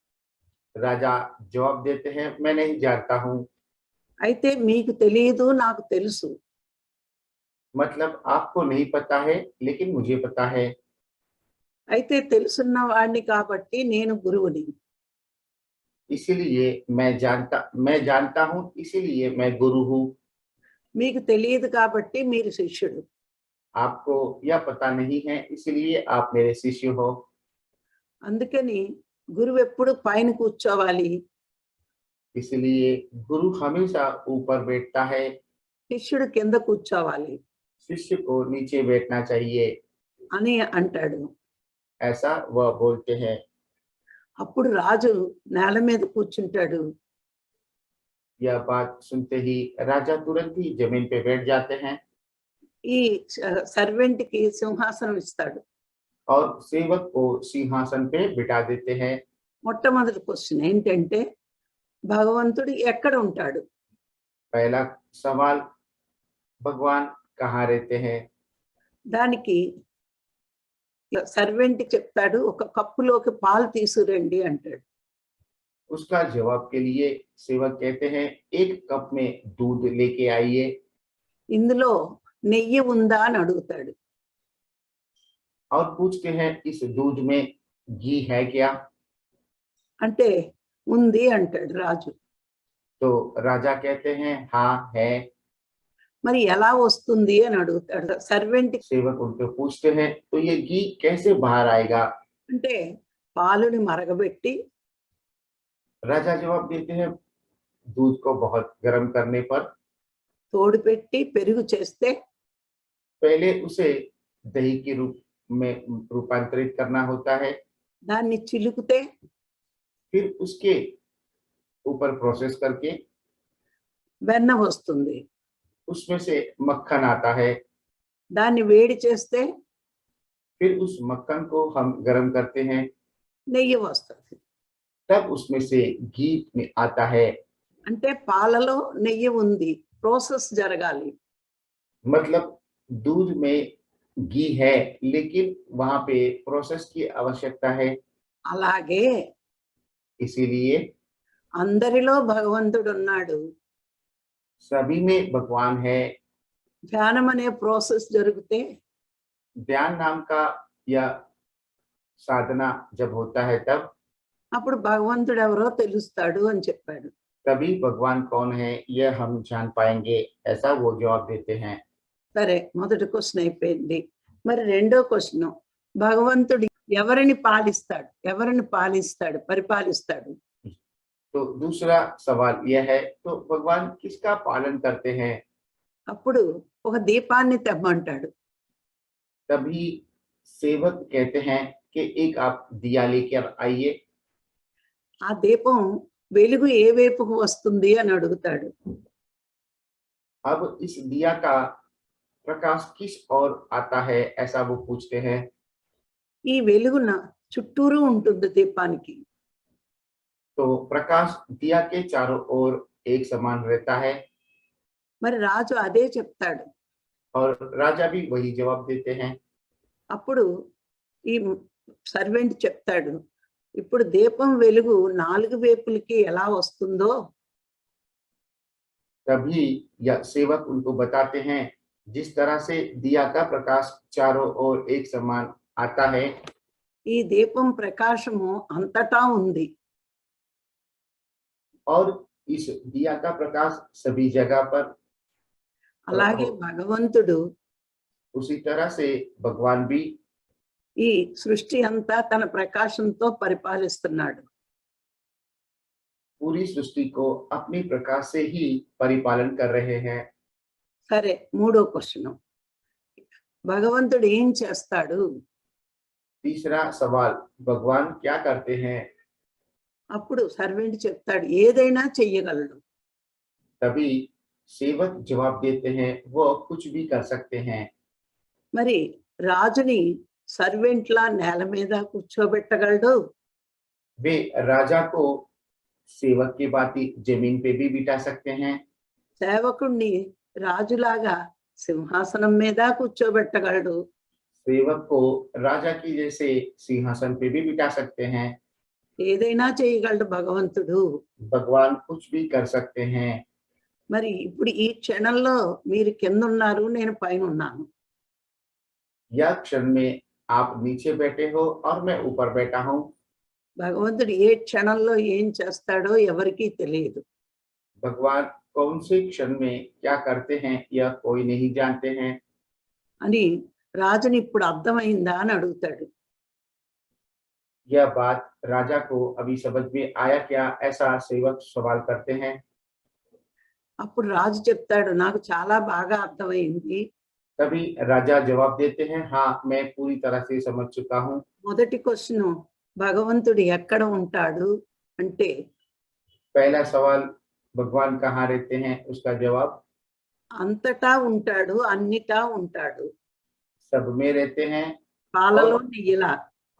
राजा जवाब देते हैं, मैं नहीं जानता हूँ। అయితే మీకు తెలియదు నాకు తెలుసు, मतलब आपको नहीं पता है लेकिन मुझे पता है। అయితే తెలుసున్న వాడిని కాబట్టి నేను గురువుని, इसीलिए मैं जानता हूँ, इसीलिए मैं गुरु हूँ। మీకు తెలియదు కాబట్టి మీరు శిష్యుడు. आपको यह पता नहीं है, इसलिए आप मेरे शिष्य हो। అందుకని గురువు ఎప్పుడు పైన కూర్చోవాలి, इसलिए गुरु हमेशा ऊपर बैठता है, శిష్యుడు కింద కూర్చోవాలి शिष्य को नीचे बैठना चाहिए, అని అంటాడు. ऐसा वह बोलते हैं। అప్పుడు రాజు నేల మీద కూర్చుంటాడు. यह बात सुनते ही राजा तुरंत ही जमीन पे बैठ जाते हैं ఈ సర్వెంట్ కి సింహాసనం ఇస్తాడు. और सेवक को सिंहासन पे बिठा देते हैं। మొట్టమొదటి క్వశ్చన్ ఏంటంటే భగవంతుడు ఎక్కడ ఉంటాడు, पहला सवाल, भगवान कहाँ रहते हैं। దానికి సర్వెంట్ చెప్తాడు, ఒక కప్పులోకి పాలు తీసుకురండి అంటాడు. उसका जवाब के लिए सेवक कहते हैं, एक कप में दूध लेके आइए। ఇందులో నెయ్యి ఉందా అని అడుగుతాడు. और पूछते हैं, इस दूध में घी है क्या। అంటే ఉంది అంటాడు రాజు. तो राजा कहते हैं, हाँ है। మరి ఎలా వస్తుంది అని అడుగుతాడు సర్వెంట్. सेवक उनको पूछते हैं, तो ये घी कैसे बाहर आएगा। అంటే పాలుని మరగబెట్టి राजा जवाब देते हैं, दूध को बहुत गर्म करने पर తోడు పెట్టి పెరుగు చేస్తే पहले उसे दही के रूप में रूपांतरित करना होता है, దాన్ని చిలుకుతే फिर उसके ऊपर प्रोसेस करके వెన్న వస్తుంది. उसमें से मक्खन आता है, దాన్ని వేడి చేస్తే फिर उस मक्खन को हम गर्म करते हैं, నెయ్యి వస్తుంది. तब उसमें से घी में आता है। అంటే పాలలో నెయ్యి ఉంది, ప్రాసెస్ జరగాలి. मतलब दूध में घी है, लेकिन वहां पे प्रोसेस की आवश्यकता है। అలాగే इसीलिए అందరిలో భగవంతుడు ఉన్నాడు. सभी में भगवान है। ధ్యానం అనే ప్రాసెస్ జరిగితే ध्यान नाम का यह साधना जब होता है, तब అప్పుడు భగవంతుడు ఎవరో తెలుస్తాడు అని చెప్పాడు. तभी भगवान कौन है यह हम जान पाएंगे, ऐसा वो जवाब देते हैं। సరే, మొదటి క్వశ్చన్ అయిపోయింది. మరి రెండో క్వశ్చన్, భగవంతుడు ఎవరిని పాలిస్తాడు పరిపాలిస్తాడు. तो दूसरा सवाल यह है, तो भगवान किसका पालन करते हैं। అప్పుడు ఒక దీపాన్ని తెమ్మంటాడు. तभी सेवक कहते हैं कि एक आप दिया लेकर आइए। ఆ దీపం వెలుగు ఏ వైపుకు వస్తుంది అని అడుగుతాడు. अब इस दिया का प्रकाश किस ओर आता है, ऐसा वो पूछते हैं। ఈ వెలుగున చుట్టూరు ఉంటుంది దీపానికి. तो प्रकाश दिया के चारों ओर एक समान रहता है, మరి రాజు అదే చెప్తాడు. और राजा भी वही जवाब देते हैं। అప్పుడు ఈ సర్వెంట్ చెప్తాడు, ఇప్పుడు దీపం వెలుగు 4 వైపులకి ఎలా వస్తుందో तभी यह सेवक उनको बताते हैं, जिस तरह से दिया का प्रकाश चारों ओर एक समान आता है, ఈ దీపం ప్రకాశము అంతటా ఉంది. और इस दिया का प्रकाश सभी जगह पर అలాగే భగవంతుడు उसी तरह से भगवान भी ఈ సృష్టి అంతా తన ప్రకాశంతో పరిపాలిస్తున్నాడు. पूरी सृष्टि को अपनी प्रकाश से ही परिपालन कर रहे हैं। సరే, మూడో క్వశ్చన్, భగవంతుడు ఏం చేస్తాడు? तीसरा सवाल, भगवान क्या करते हैं? అప్పుడు సర్వెంట్ చెప్తాడు, ఏదైనా చెయ్యగలడు. तभी सेवक जवाब देते हैं, वो कुछ भी कर सकते हैं। మరి రాజుని సర్వెంట్లా నేల మీద కూర్చోబెట్టగలడు. वे राजा को सेवक की भांति जमीन पे भी बिठा सकते हैं। సేవకుణ్ణి రాజులాగా సింహాసనం మీద కూర్చోబెట్టగలడు. सेवक को राजा की जैसे सिंहासन पे भी बिठा सकते हैं। ఏదైనా చేయగలడు భగవంతుడు. भगवान कुछ भी कर सकते हैं। మరి ఇప్పుడు ఈ క్షణంలో మీరు కింద ఉన్నారు, నేను పైన ఉన్నాను. यह क्षण में आप नीचे बैठे हो और मैं ऊपर बैठा हूँ। భగవంతుడు ఏ క్షణంలో ఏం చేస్తాడో ఎవరికీ తెలియదు. भगवान कौन से क्षण में क्या करते हैं यह कोई नहीं जानते हैं। అని రాజుని ఇప్పుడు అర్థమైందా అని అడుగుతాడు. यह बात राजा को अभी समझ में आया क्या, ऐसा सेवक सवाल करते हैं। అప్పుడు రాజు చెప్తాడు, నాకు చాలా బాగా అర్థమైంది. तभी राजा जवाब देते हैं, हाँ मैं पूरी तरह से समझ चुका हूँ। మొదటి క్వశ్చన్, భగవంతుడు ఎక్కడ ఉంటాడు అంటే, पहला सवाल, भगवान कहाँ रहते हैं, उसका जवाब అంతటా ఉంటాడు, అన్నిటా ఉంటాడు. सब में रहते हैं, పాలలో నెయ్యిలా.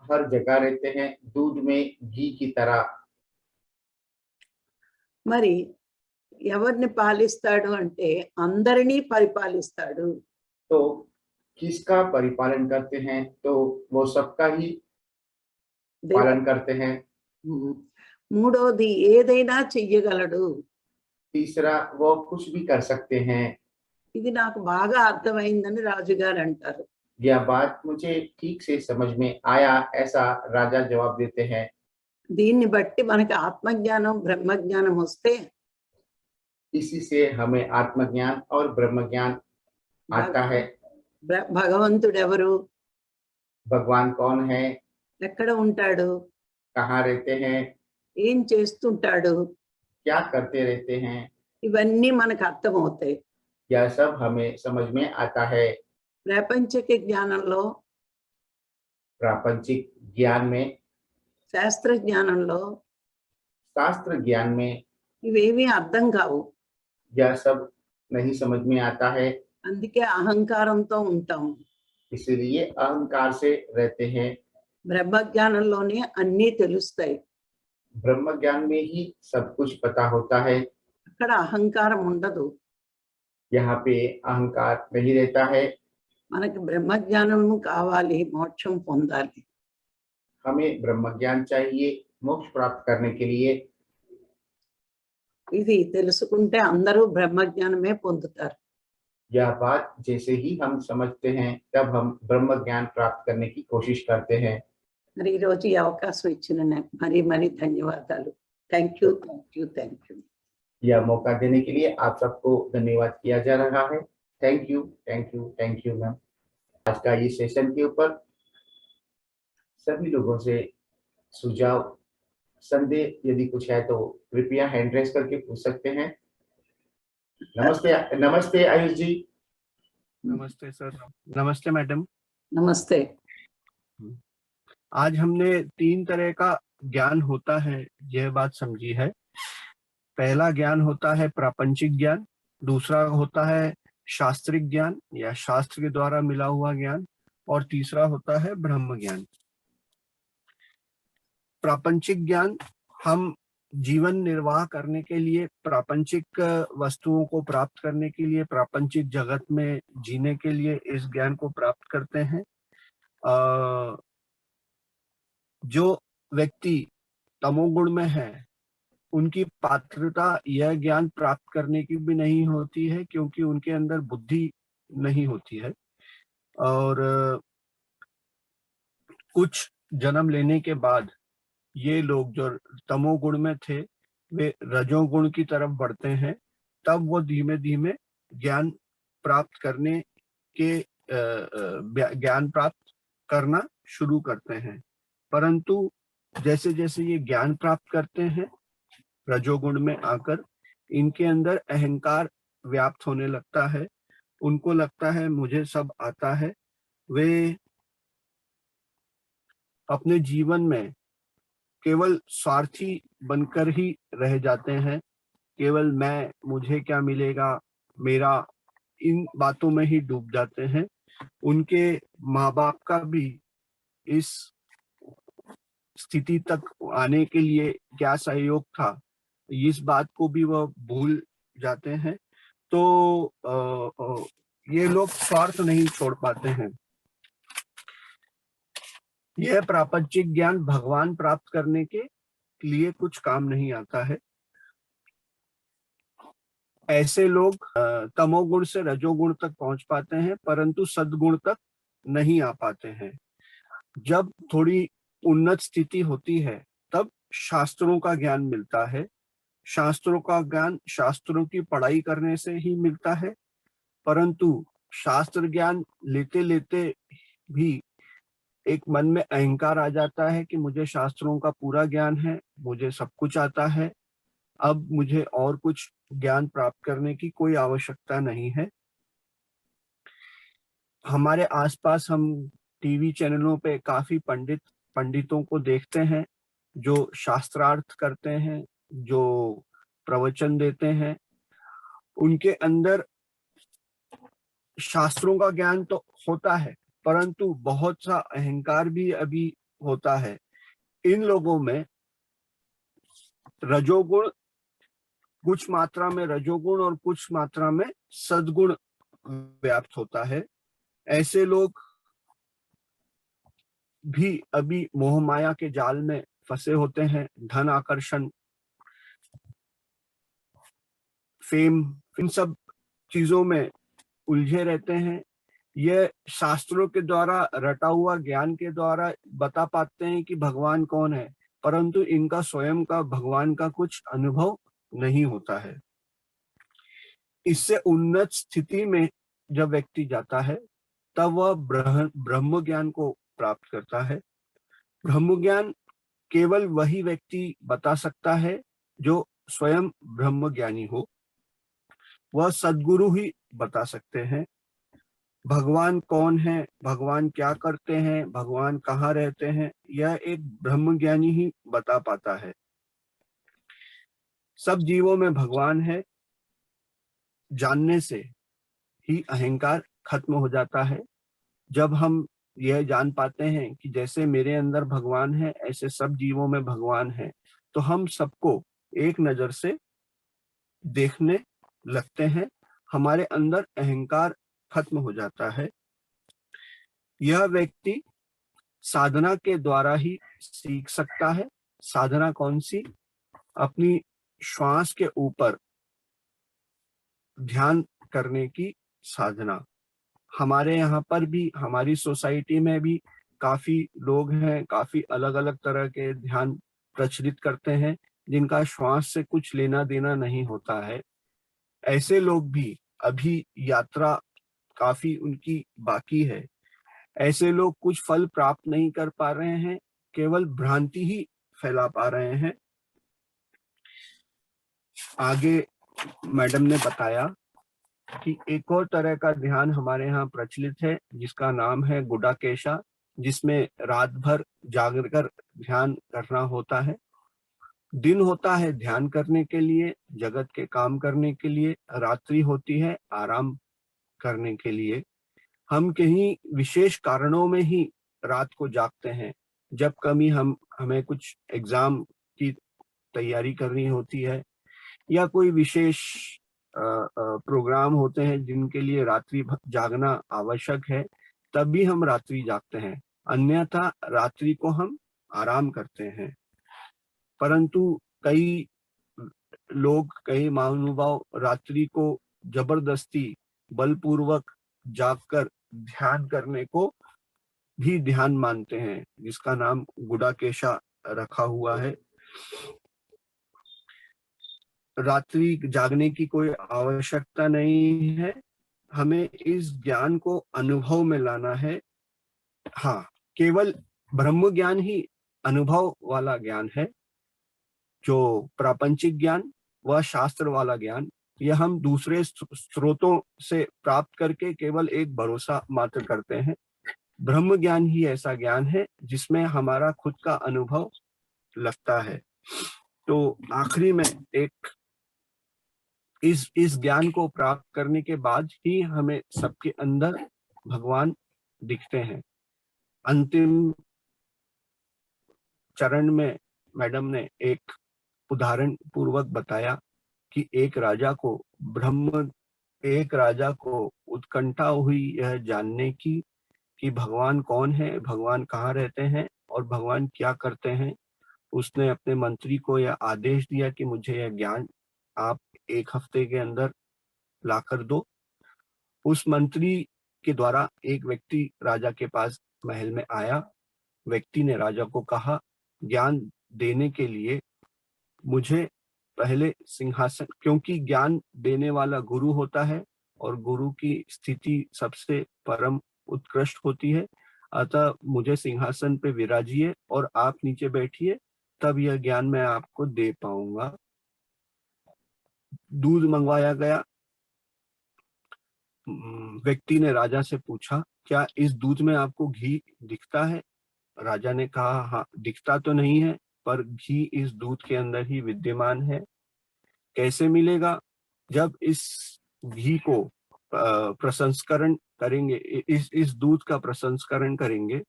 हर जगह रहते हैं, दूध में घी की तरह। మరి ఎవరిని పాలిస్తాడు అంటే అందరినీ పరిపాలిస్తాడు. तो किसका परिपालन करते हैं, तो वो सबका ही पालन करते हैं। మూడోది, ఏదైనా చెయ్యగలడు. तीसरा, वो कुछ भी कर सकते हैं। ఇది నాకు బాగా అర్థమైందని రాజుగారు అంటారు. यह बात मुझे ठीक से समझ में आया, ऐसा राजा जवाब देते हैं। దీన్ని బట్టి మనకి ఆత్మజ్ఞానం బ్రహ్మజ్ఞానం వస్తే इसी से हमें आत्मज्ञान और ब्रह्म ज्ञान आता है। భగవంతుడు ఎవరు, भगवान कौन है, ఎక్కడ ఉంటాడు, कहाँ रहते हैं, ఏం చేస్తుంటాడు, क्या करते रहते हैं, ఇవన్నీ మనకు అర్థమవుతాయి. यह सब हमें समझ में आता है। ప్రాపంచిక జ్ఞానంలో, प्रापंचिक ज्ञान में, శాస్త్ర జ్ఞానంలో शास्त्र ज्ञान में ఇవేమీ అర్థం కావు. यह सब नहीं समझ में आता है। అందుకే అహంకారంతో ఉంటాం. इसीलिए अहंकार से रहते हैं। బ్రహ్మజ్ఞానంలోనే అన్నీ తెలుస్తాయి. ब्रह्म ज्ञान में ही सब कुछ पता होता है। అక్కడ అహంకారం ఉండదు. यहाँ पे अहंकार नहीं रहता है। మనకి బ్రహ్మజ్ఞానం కావాలి, మోక్షం పొందాలి. हमें ब्रह्म ज्ञान चाहिए मोक्ष प्राप्त करने के लिए। ఇది తెలుసుకుంటే అందరూ బ్రహ్మజ్ఞానమే పొందుతారు. यह बात जैसे ही हम समझते हैं तब हम ब्रह्म ज्ञान प्राप्त करने की कोशिश करते हैं। మరి ఈ రోజు ఈ అవకాశం ఇచ్చిన మరీ మరీ ధన్యవాదాలు. Thank you, thank you, thank you. यह मौका देने के लिए आप सबको धन्यवाद किया जा रहा है। Thank you, thank you, thank you ma'am. आज का इस सेशन के ऊपर सभी लोगों से सुझाव, संदेह यदि कुछ है तो कृपया हैंड रेस करके पूछ सकते हैं। नमस्ते, नमस्ते आयुष जी। नमस्ते सर। नमस्ते मैडम। నమస్తే. आज हमने 3 तरह का ज्ञान होता है यह बात समझी है। पहला ज्ञान होता है प्रापंचिक ज्ञान, दूसरा होता है शास्त्रिक ज्ञान या शास्त्र के द्वारा मिला हुआ ज्ञान, और तीसरा होता है ब्रह्म ज्ञान। प्रापंचिक ज्ञान हम जीवन निर्वाह करने के लिए, प्रापंचिक वस्तुओं को प्राप्त करने के लिए, प्रापंचिक जगत में जीने के लिए इस ज्ञान को प्राप्त करते हैं। जो व्यक्ति तमोगुण में है उनकी पात्रता यह ज्ञान प्राप्त करने की भी नहीं होती है, क्योंकि उनके अंदर बुद्धि नहीं होती है। और कुछ जन्म लेने के बाद ये लोग जो तमोगुण में थे वे रजोगुण की तरफ बढ़ते हैं, तब वो धीमे धीमे ज्ञान प्राप्त करने के ज्ञान प्राप्त करना शुरू करते हैं। परंतु जैसे जैसे ये ज्ञान प्राप्त करते हैं रजोगुण में आकर, इनके अंदर अहंकार व्याप्त होने लगता है। उनको लगता है मुझे सब आता है। वे अपने जीवन में केवल स्वार्थी बनकर ही रह जाते हैं। केवल मैं, मुझे क्या मिलेगा, मेरा, इन बातों में ही डूब जाते हैं। उनके माँ बाप का भी इस स्थिति तक आने के लिए क्या सहयोग था, इस बात को भी वह भूल जाते हैं। तो ये लोग स्वार्थ नहीं छोड़ पाते हैं। यह प्रापंचिक ज्ञान भगवान प्राप्त करने के लिए कुछ काम नहीं आता है। ऐसे लोग तमोगुण से रजोगुण तक पहुंच पाते हैं, परंतु सद्गुण तक नहीं आ पाते हैं। जब थोड़ी उन्नत स्थिति होती है तब शास्त्रों का ज्ञान मिलता है। शास्त्रों का ज्ञान शास्त्रों की पढ़ाई करने से ही मिलता है, परंतु शास्त्र ज्ञान लेते लेते भी एक मन में अहंकार आ जाता है कि मुझे शास्त्रों का पूरा ज्ञान है, मुझे सब कुछ आता है, अब मुझे और कुछ ज्ञान प्राप्त करने की कोई आवश्यकता नहीं है। हमारे आसपास हम टीवी चैनलों पे काफी पंडितों को देखते हैं जो शास्त्रार्थ करते हैं, जो प्रवचन देते हैं। उनके अंदर शास्त्रों का ज्ञान तो होता है, परंतु बहुत सा अहंकार भी अभी होता है। इन लोगों में रजोगुण, कुछ मात्रा में रजोगुण और कुछ मात्रा में सद्गुण व्याप्त होता है। ऐसे लोग भी अभी मोह माया के जाल में फंसे होते हैं। धन, आकर्षण, फेम, इन सब चीजों में उलझे रहते हैं। ये शास्त्रों के द्वारा रटा हुआ ज्ञान के द्वारा बता पाते हैं कि भगवान कौन है, परंतु इनका स्वयं का भगवान का कुछ अनुभव नहीं होता है। इससे उन्नत स्थिति में जब व्यक्ति जाता है तब वह ब्रह्म ज्ञान को प्राप्त करता है। ब्रह्म ज्ञान केवल वही व्यक्ति बता सकता है जो स्वयं ब्रह्म ज्ञानी हो। वह सद्गुरु ही बता सकते हैं भगवान कौन है, भगवान क्या करते हैं, भगवान कहाँ रहते हैं, यह एक ब्रह्म ज्ञानी ही बता पाता है। सब जीवों में भगवान है जानने से ही अहंकार खत्म हो जाता है। जब हम यह जान पाते हैं कि जैसे मेरे अंदर भगवान है ऐसे सब जीवों में भगवान है, तो हम सबको एक नजर से देखने लगते हैं। हमारे अंदर अहंकार खत्म हो जाता है। यह व्यक्ति साधना के द्वारा ही सीख सकता है। साधना कौन सी? अपनी श्वास के ऊपर ध्यान करने की साधना। हमारे यहाँ पर भी, हमारी सोसाइटी में भी काफी लोग हैं, काफी अलग अलग तरह के ध्यान प्रचलित करते हैं जिनका श्वास से कुछ लेना देना नहीं होता है। ऐसे लोग भी अभी यात्रा काफी उनकी बाकी है। ऐसे लोग कुछ फल प्राप्त नहीं कर पा रहे हैं, केवल भ्रांति ही फैला पा रहे हैं। आगे मैडम ने बताया कि एक और तरह का ध्यान हमारे यहाँ प्रचलित है जिसका नाम है गुडाकेशा, जिसमें रात भर जागर कर ध्यान करना होता है। दिन होता है ध्यान करने के लिए, जगत के काम करने के लिए, रात्रि होती है आराम करने के लिए। हम कहीं विशेष कारणों में ही रात को जागते हैं। जब कभी हमें कुछ एग्जाम की तैयारी करनी होती है या कोई विशेष प्रोग्राम होते हैं जिनके लिए रात्रि जागना आवश्यक है, तभी हम रात्रि जागते हैं। अन्यथा रात्रि को हम आराम करते हैं। परंतु कई लोग, कई महानुभाव रात्रि को जबरदस्ती बलपूर्वक जागकर ध्यान करने को भी ध्यान मानते हैं, जिसका नाम गुडाकेशा रखा हुआ है। रात्रि जागने की कोई आवश्यकता नहीं है, हमें इस ज्ञान को अनुभव में लाना है। हाँ, केवल ब्रह्म ज्ञान ही अनुभव वाला ज्ञान है। जो प्रापंचिक ज्ञान व शास्त्र वाला ज्ञान, यह हम दूसरे स्रोतों से प्राप्त करके केवल एक भरोसा मात्र करते हैं। ब्रह्म ज्ञान ही ऐसा ज्ञान है जिसमें हमारा खुद का अनुभव लगता है। तो आखिरी में एक इस ज्ञान को प्राप्त करने के बाद ही हमें सबके अंदर भगवान दिखते हैं। अंतिम चरण में मैडम ने एक उदाहरण पूर्वक बताया कि एक राजा को उत्कंठा हुई यह जानने की कि भगवान कौन है, भगवान कहाँ रहते हैं और भगवान क्या करते हैं। उसने अपने मंत्री को यह आदेश दिया कि मुझे यह ज्ञान आप 1 हफ्ते के अंदर लाकर दो। उस मंत्री के द्वारा एक व्यक्ति राजा के पास महल में आया। व्यक्ति ने राजा को कहा, ज्ञान देने के लिए मुझे पहले सिंहासन, क्योंकि ज्ञान देने वाला गुरु होता है और गुरु की स्थिति सबसे परम उत्कृष्ट होती है, अतः मुझे सिंहासन पे विराजिए और आप नीचे बैठिए, तब यह ज्ञान मैं आपको दे पाऊंगा। दूध मंगवाया गया। व्यक्ति ने राजा से पूछा, क्या इस दूध में आपको घी दिखता है? राजा ने कहा, हाँ, दिखता तो नहीं है, पर घी इस दूध के अंदर ही विद्यमान है। कैसे मिलेगा? जब इस घी को प्रसंस्करण करेंगे, इस दूध का प्रसंस्करण करेंगे,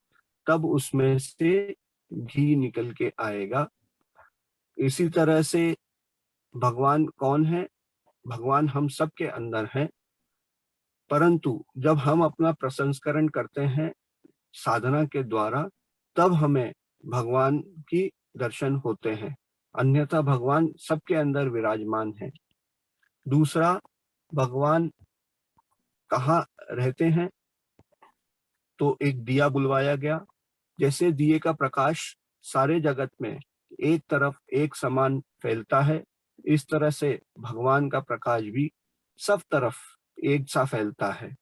तब उसमें से घी निकल के आएगा। इसी तरह से भगवान कौन है? भगवान हम सब के अंदर है, परंतु जब हम अपना प्रसंस्करण करते हैं साधना के द्वारा, तब हमें भगवान की दर्शन होते हैं, अन्यथा भगवान सबके अंदर विराजमान है। दूसरा, भगवान कहाँ रहते हैं? तो एक दिया बुलवाया गया। जैसे दिए का प्रकाश सारे जगत में एक तरफ एक समान फैलता है, इस तरह से भगवान का प्रकाश भी सब तरफ एक सा फैलता है।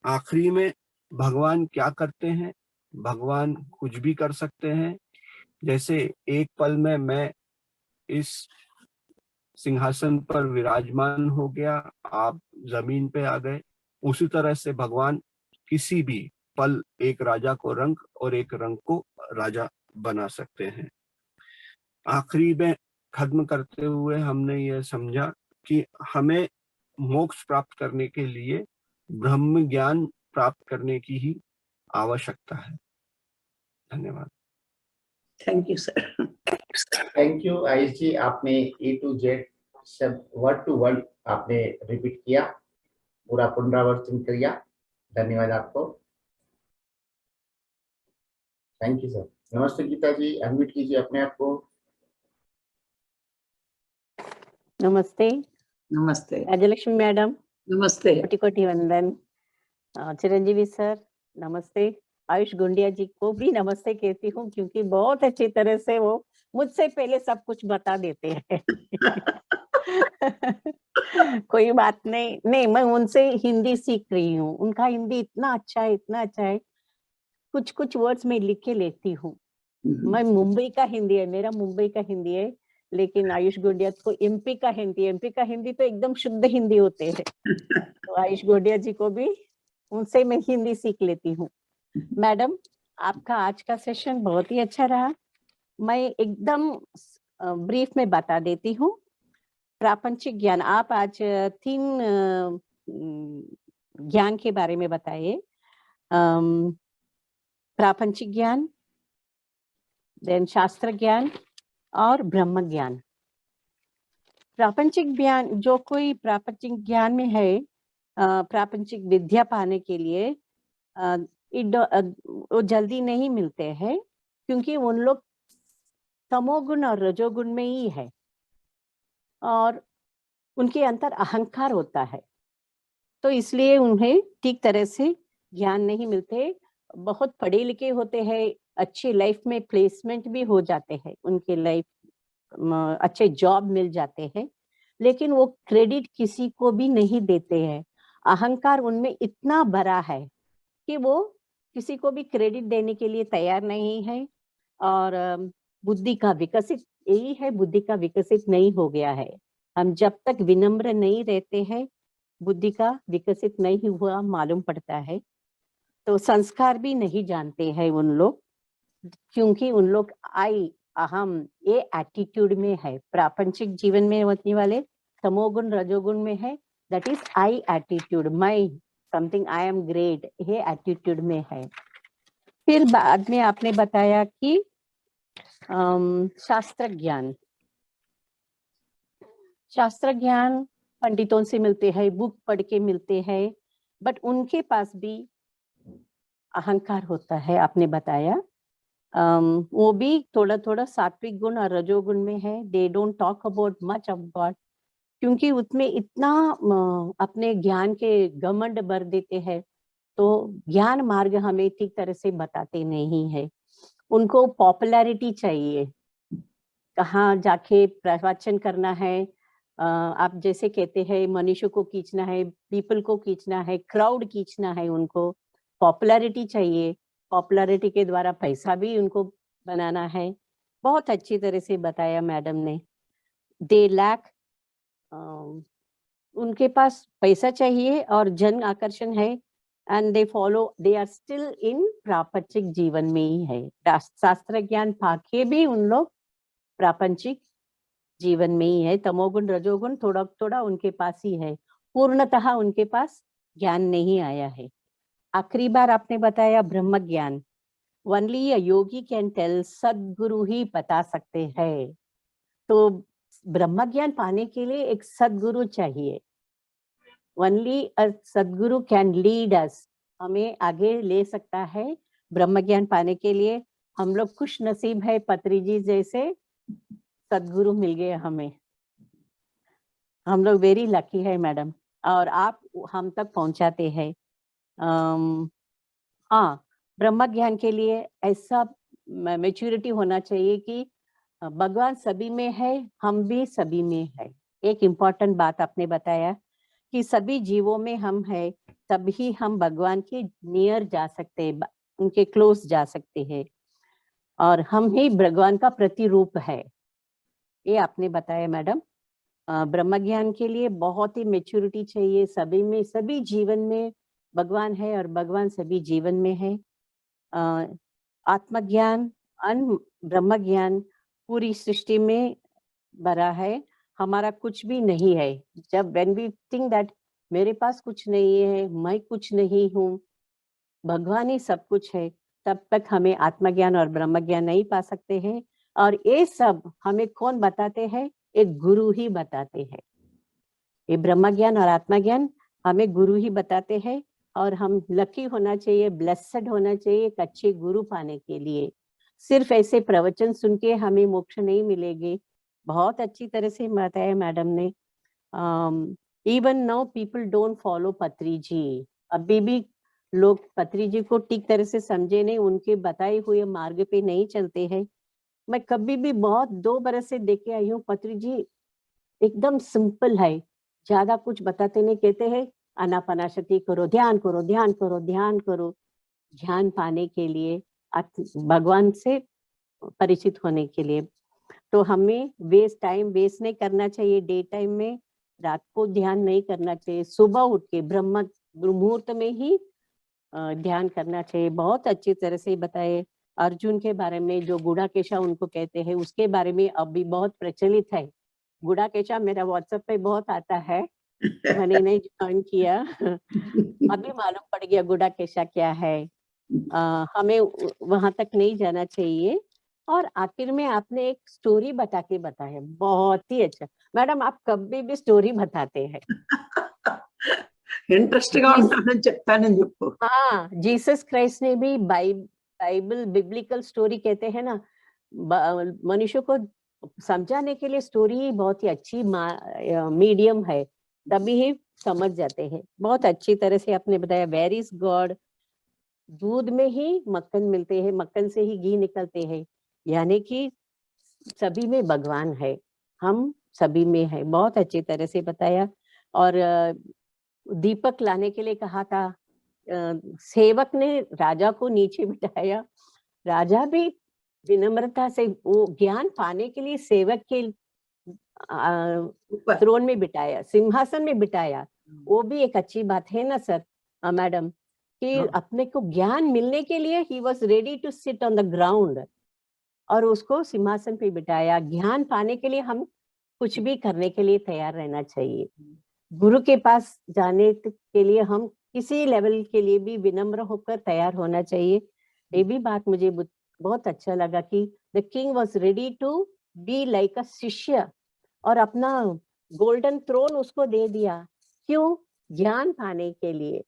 आखिरी में भगवान क्या करते हैं? भगवान कुछ भी कर सकते हैं। जैसे एक पल में मैं इस सिंहासन पर विराजमान हो गया, आप जमीन पे आ गए, उसी तरह से भगवान किसी भी पल एक राजा को रंक और एक रंक को राजा बना सकते हैं। आखिरी में खत्म करते हुए हमने यह समझा कि हमें मोक्ष प्राप्त करने के लिए ब्रह्म ज्ञान प्राप्त करने की ही आवश्यकता है। धन्यवाद। Thank you sir. Thank you Ayush ji, आपने A to Z सब वर्ड टू वर्ड आपने रिपीट किया, पूरा पुनरावर्तन किया। धन्यवाद आपको। Thank you sir. नमस्ते गीता जी, अनम्यूट कीजिए अपने आप को। नमस्ते। नमस्ते। राजलक्ष्मी मैडम नमस्ते। कोटि कोटि वंदन। चिरंजीवी सर नमस्ते। आयुष गुंडिया जी को भी नमस्ते कहती हूँ, क्योंकि बहुत अच्छी तरह से वो मुझसे पहले सब कुछ बता देते हैं। कोई बात नहीं, मैं उनसे हिंदी सीख रही हूँ। उनका हिंदी इतना अच्छा है, इतना अच्छा है। कुछ कुछ वर्ड्स में लिख के लेती हूँ। मैं मुंबई का हिंदी है, मेरा मुंबई का हिंदी है, लेकिन आयुष गोडिया को एमपी का हिंदी तो एकदम शुद्ध हिंदी होते हैं। तो आयुष गोडिया जी को भी उनसे मैं हिंदी सीख लेती हूँ। मैडम, आपका आज का सेशन बहुत ही अच्छा रहा। मैं एकदम ब्रीफ में बता देती हूँ। प्रापंचिक ज्ञान, आप आज 3 ज्ञान के बारे में बताए। प्रापंचिक ज्ञान, देन शास्त्र ज्ञान और ब्रह्म ज्ञान। प्रापंचिक ज्ञान, जो कोई प्रापंचिक ज्ञान में है, प्रापंचिक विद्या पाने के लिए वो जल्दी नहीं मिलते हैं, क्योंकि उन लोग तमोगुण और रजोगुण में ही है और उनके अंदर अहंकार होता है, तो इसलिए उन्हें ठीक तरह से ज्ञान नहीं मिलते। बहुत पढ़े लिखे होते हैं, अच्छी लाइफ में प्लेसमेंट भी हो जाते हैं, उनके लाइफ अच्छे जॉब मिल जाते हैं, लेकिन वो क्रेडिट किसी को भी नहीं देते हैं। अहंकार उनमें इतना भरा है कि वो किसी को भी क्रेडिट देने के लिए तैयार नहीं है। और बुद्धि का विकसित यही है, बुद्धि का विकसित नहीं हो गया है। हम जब तक विनम्र नहीं रहते हैं, बुद्धि का विकसित नहीं हुआ मालूम पड़ता है। तो संस्कार भी नहीं जानते हैं उन लोग, क्योंकि उन लोग आई अहम ये एटीट्यूड में है। प्रापंचिक जीवन में होने वाले तमोगुण रजोगुण में है, दैट इज आई एटीट्यूड, मैं समथिंग, आई एम ग्रेट, ये एटीट्यूड में है। फिर बाद में आपने बताया कि शास्त्र ज्ञान, शास्त्र ज्ञान पंडितों से मिलते हैं, बुक पढ़ के मिलते हैं, बट उनके पास भी अहंकार होता है, आपने बताया। वो भी थोड़ा थोड़ा सात्विक गुण और रजोगुण में है। They don't talk about much of God, क्योंकि उसमें इतना अपने ज्ञान के घमंड भर देते हैं, तो ज्ञान मार्ग हमें ठीक तरह से बताते नहीं है। उनको पॉपुलैरिटी चाहिए, कहाँ जाके प्रवचन करना है। आप जैसे कहते हैं मनुष्य को खींचना है, पीपल को खींचना है, क्राउड खींचना है, उनको पॉपुलैरिटी चाहिए। पॉपुलैरिटी के द्वारा पैसा भी उनको बनाना है। बहुत अच्छी तरह से बताया मैडम ने। दे लैक, उनके पास पैसा चाहिए और जन आकर्षण है, and they follow, they are still in प्रापंचिक जीवन में ही है। शास्त्र ज्ञान पाके भी उन लोग प्रापंचिक जीवन में ही है। तमोगुण रजोगुण थोड़ा थोड़ा उनके पास ही है, पूर्णतः उनके पास ज्ञान नहीं आया है। आखिरी बार आपने बताया ब्रह्म ज्ञान, only a yogi can tell, सदगुरु ही बता सकते हैं। तो ब्रह्म ज्ञान पाने के लिए एक सदगुरु चाहिए। ओनली अ सदगुरु कैन लीड अस, हमें आगे ले सकता है ब्रह्म ज्ञान पाने के लिए। हम लोग खुश नसीब है, पत्री जी जैसे सदगुरु मिल गए हमें। हम लोग वेरी लकी है मैडम, और आप हम तक पहुंचाते हैं। हाँ, ब्रह्म ज्ञान के लिए ऐसा मैच्योरिटी होना चाहिए कि भगवान सभी में है, हम भी सभी में है। एक इम्पॉर्टेंट बात आपने बताया कि सभी जीवों में हम है, तभी हम भगवान के नियर जा सकते हैं, उनके क्लोज जा सकते हैं, और हम ही भगवान का प्रतिरूप है। ये आपने बताया मैडम। ब्रह्म ज्ञान के लिए बहुत ही मेच्योरिटी चाहिए। सभी में, सभी जीवन में भगवान है और भगवान सभी जीवन में है। आत्मज्ञान, ब्रह्म ज्ञान पूरी सृष्टि में भरा है, हमारा कुछ भी नहीं है। जब व्हेन वी थिंक दैट मेरे पास कुछ नहीं है, मैं कुछ नहीं हूँ, भगवान ही सब कुछ है, तब तक हमें आत्मज्ञान और ब्रह्म ज्ञान नहीं पा सकते हैं। और ये सब हमें कौन बताते हैं? एक गुरु ही बताते हैं। ये ब्रह्म ज्ञान और आत्मा ज्ञान हमें गुरु ही बताते हैं, और हम लकी होना चाहिए, ब्लेस्ड होना चाहिए एक अच्छे गुरु पाने के लिए। सिर्फ ऐसे प्रवचन सुन के हमें मोक्ष नहीं मिलेगी। बहुत अच्छी तरह से बताया मैडम ने। Even now people don't follow पत्री जी, अभी भी लोग पत्री जी को ठीक तरह से समझे नहीं, उनके बताए हुए मार्ग पे नहीं चलते हैं। मैं कभी भी बहुत 2 बरस से देख के आई हूँ, पत्री जी एकदम सिंपल है, ज्यादा कुछ बताते नहीं, कहते हैं आनापानासति करो, ध्यान करो, ध्यान करो, ध्यान करो। ध्यान पाने के लिए, भगवान से परिचित होने के लिए, तो हमें टाइम वेस्ट नहीं करना चाहिए। डे टाइम में, रात को ध्यान नहीं करना चाहिए, सुबह उठ के ब्रह्म मुहूर्त में ही ध्यान करना चाहिए। बहुत अच्छी तरह से बताए। अर्जुन के बारे में जो गुड़ाकेशा उनको कहते हैं, उसके बारे में अभी बहुत प्रचलित है। गुड़ाकेशा मेरा व्हाट्सएप पे बहुत आता है, मैंने नहीं ज्वाइन किया अभी मालूम पड़ गया गुड़ाकेशा क्या है। हमें वहां तक नहीं जाना चाहिए। और आखिर में आपने एक स्टोरी बता के बताया, बहुत ही अच्छा मैडम। आप कभी भी स्टोरी बताते हैं। ఇంట్రెస్ట్ గా ఉంటానని చెప్తానని చెప్పు. हाँ, जीसस क्राइस्ट ने भी बाइबल बिब्लिकल स्टोरी कहते हैं ना, मनुष्य को समझाने के लिए स्टोरी ही बहुत ही अच्छी मीडियम है, तभी ही समझ जाते हैं। बहुत अच्छी तरह से आपने बताया। वेयर इज गॉड, दूध में ही मक्खन मिलते हैं, मक्खन से ही घी निकलते हैं, यानी कि सभी में भगवान है। हम सभी में है, बहुत अच्छी तरह से बताया। और दीपक लाने के लिए कहा था, सेवक ने राजा को नीचे बिठाया, राजा भी विनम्रता से वो ज्ञान पाने के लिए सेवक के ऊपर थ्रोन में बिठाया, सिंहासन में बिठाया। वो भी एक अच्छी बात है ना सर, मैडम, कि हाँ। अपने को ज्ञान मिलने के लिए he was ready to sit on the ground और उसको सिंहासन पे बिठाया। ज्ञान पाने के लिए हम कुछ भी करने के लिए तैयार रहना चाहिए। गुरु के पास जाने के लिए हम किसी लेवल के लिए भी विनम्र होकर तैयार होना चाहिए। ये भी बात मुझे बहुत अच्छा लगा कि the king was ready to be like a शिष्य और अपना गोल्डन थ्रोन उसको दे दिया। क्यों? ज्ञान पाने के लिए।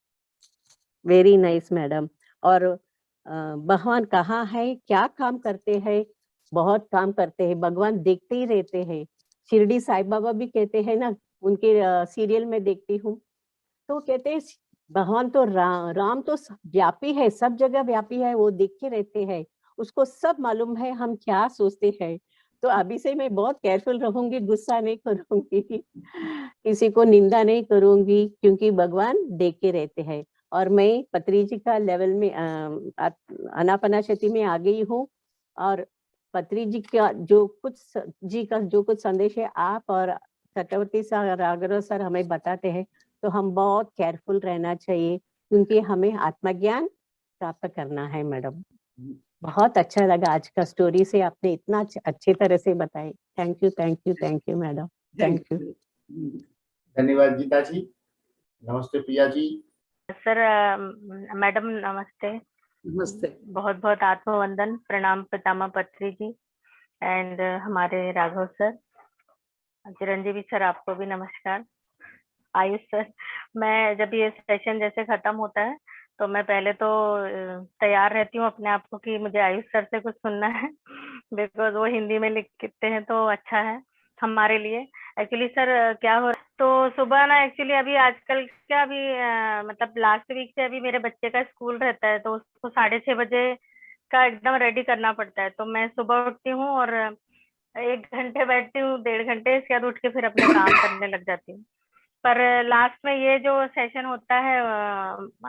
Very nice madam. और भगवान कहाँ है, क्या काम करते हैं? बहुत काम करते हैं, भगवान देखते ही रहते हैं। शिरडी साईं बाबा भी कहते हैं ना, उनके सीरियल में देखती हूँ, तो कहते हैं भगवान तो राम तो व्यापी है, सब जगह व्यापी है, वो देखते रहते हैं, उसको सब मालूम है हम क्या सोचते हैं। तो अभी से मैं बहुत केयरफुल रहूंगी, गुस्सा नहीं करूंगी, किसी को निंदा नहीं करूंगी, क्योंकि भगवान देख के रहते हैं। और मैं पत्री जी का लेवल में अनापनाशति में आ गई हूँ। और पत्री जी का जो कुछ संदेश है आप और चक्रवर्ती सर, राघव सर हमें बताते हैं, तो हम बहुत केयरफुल रहना चाहिए, क्योंकि हमें आत्मज्ञान प्राप्त करना है। मैडम, बहुत अच्छा लगा आज का स्टोरी से, आपने इतना अच्छे तरह से बताई। Thank you, thank you, thank you madam, thank you. धन्यवाद गीता जी। नमस्ते प्रिया जी। सर, मैडम नमस्ते। नमस्ते। बहुत बहुत आत्मवंदन, प्रणाम पितामह पत्री जी एंड हमारे राघव सर, चिरंजीवी सर, आपको भी नमस्कार। आयुष सर, मैं जब ये सेशन जैसे खत्म होता है तो मैं पहले तो तैयार रहती हूँ अपने आप को कि मुझे आयुष सर से कुछ सुनना है, बिकॉज वो हिंदी में लिखते हैं तो अच्छा है हमारे लिए। एक्चुअली सर क्या हो रहा है, तो सुबह ना एक्चुअली अभी आजकल क्या अभी मतलब लास्ट वीक से अभी मेरे बच्चे का स्कूल रहता है, तो उसको 6:30 बजे का एकदम रेडी करना पड़ता है। तो मैं सुबह उठती हूँ और 1 घंटे बैठती हूँ, 1.5 घंटे, इसके बाद उठ के फिर अपने काम करने लग जाती हूँ। पर लास्ट में ये जो सेशन होता है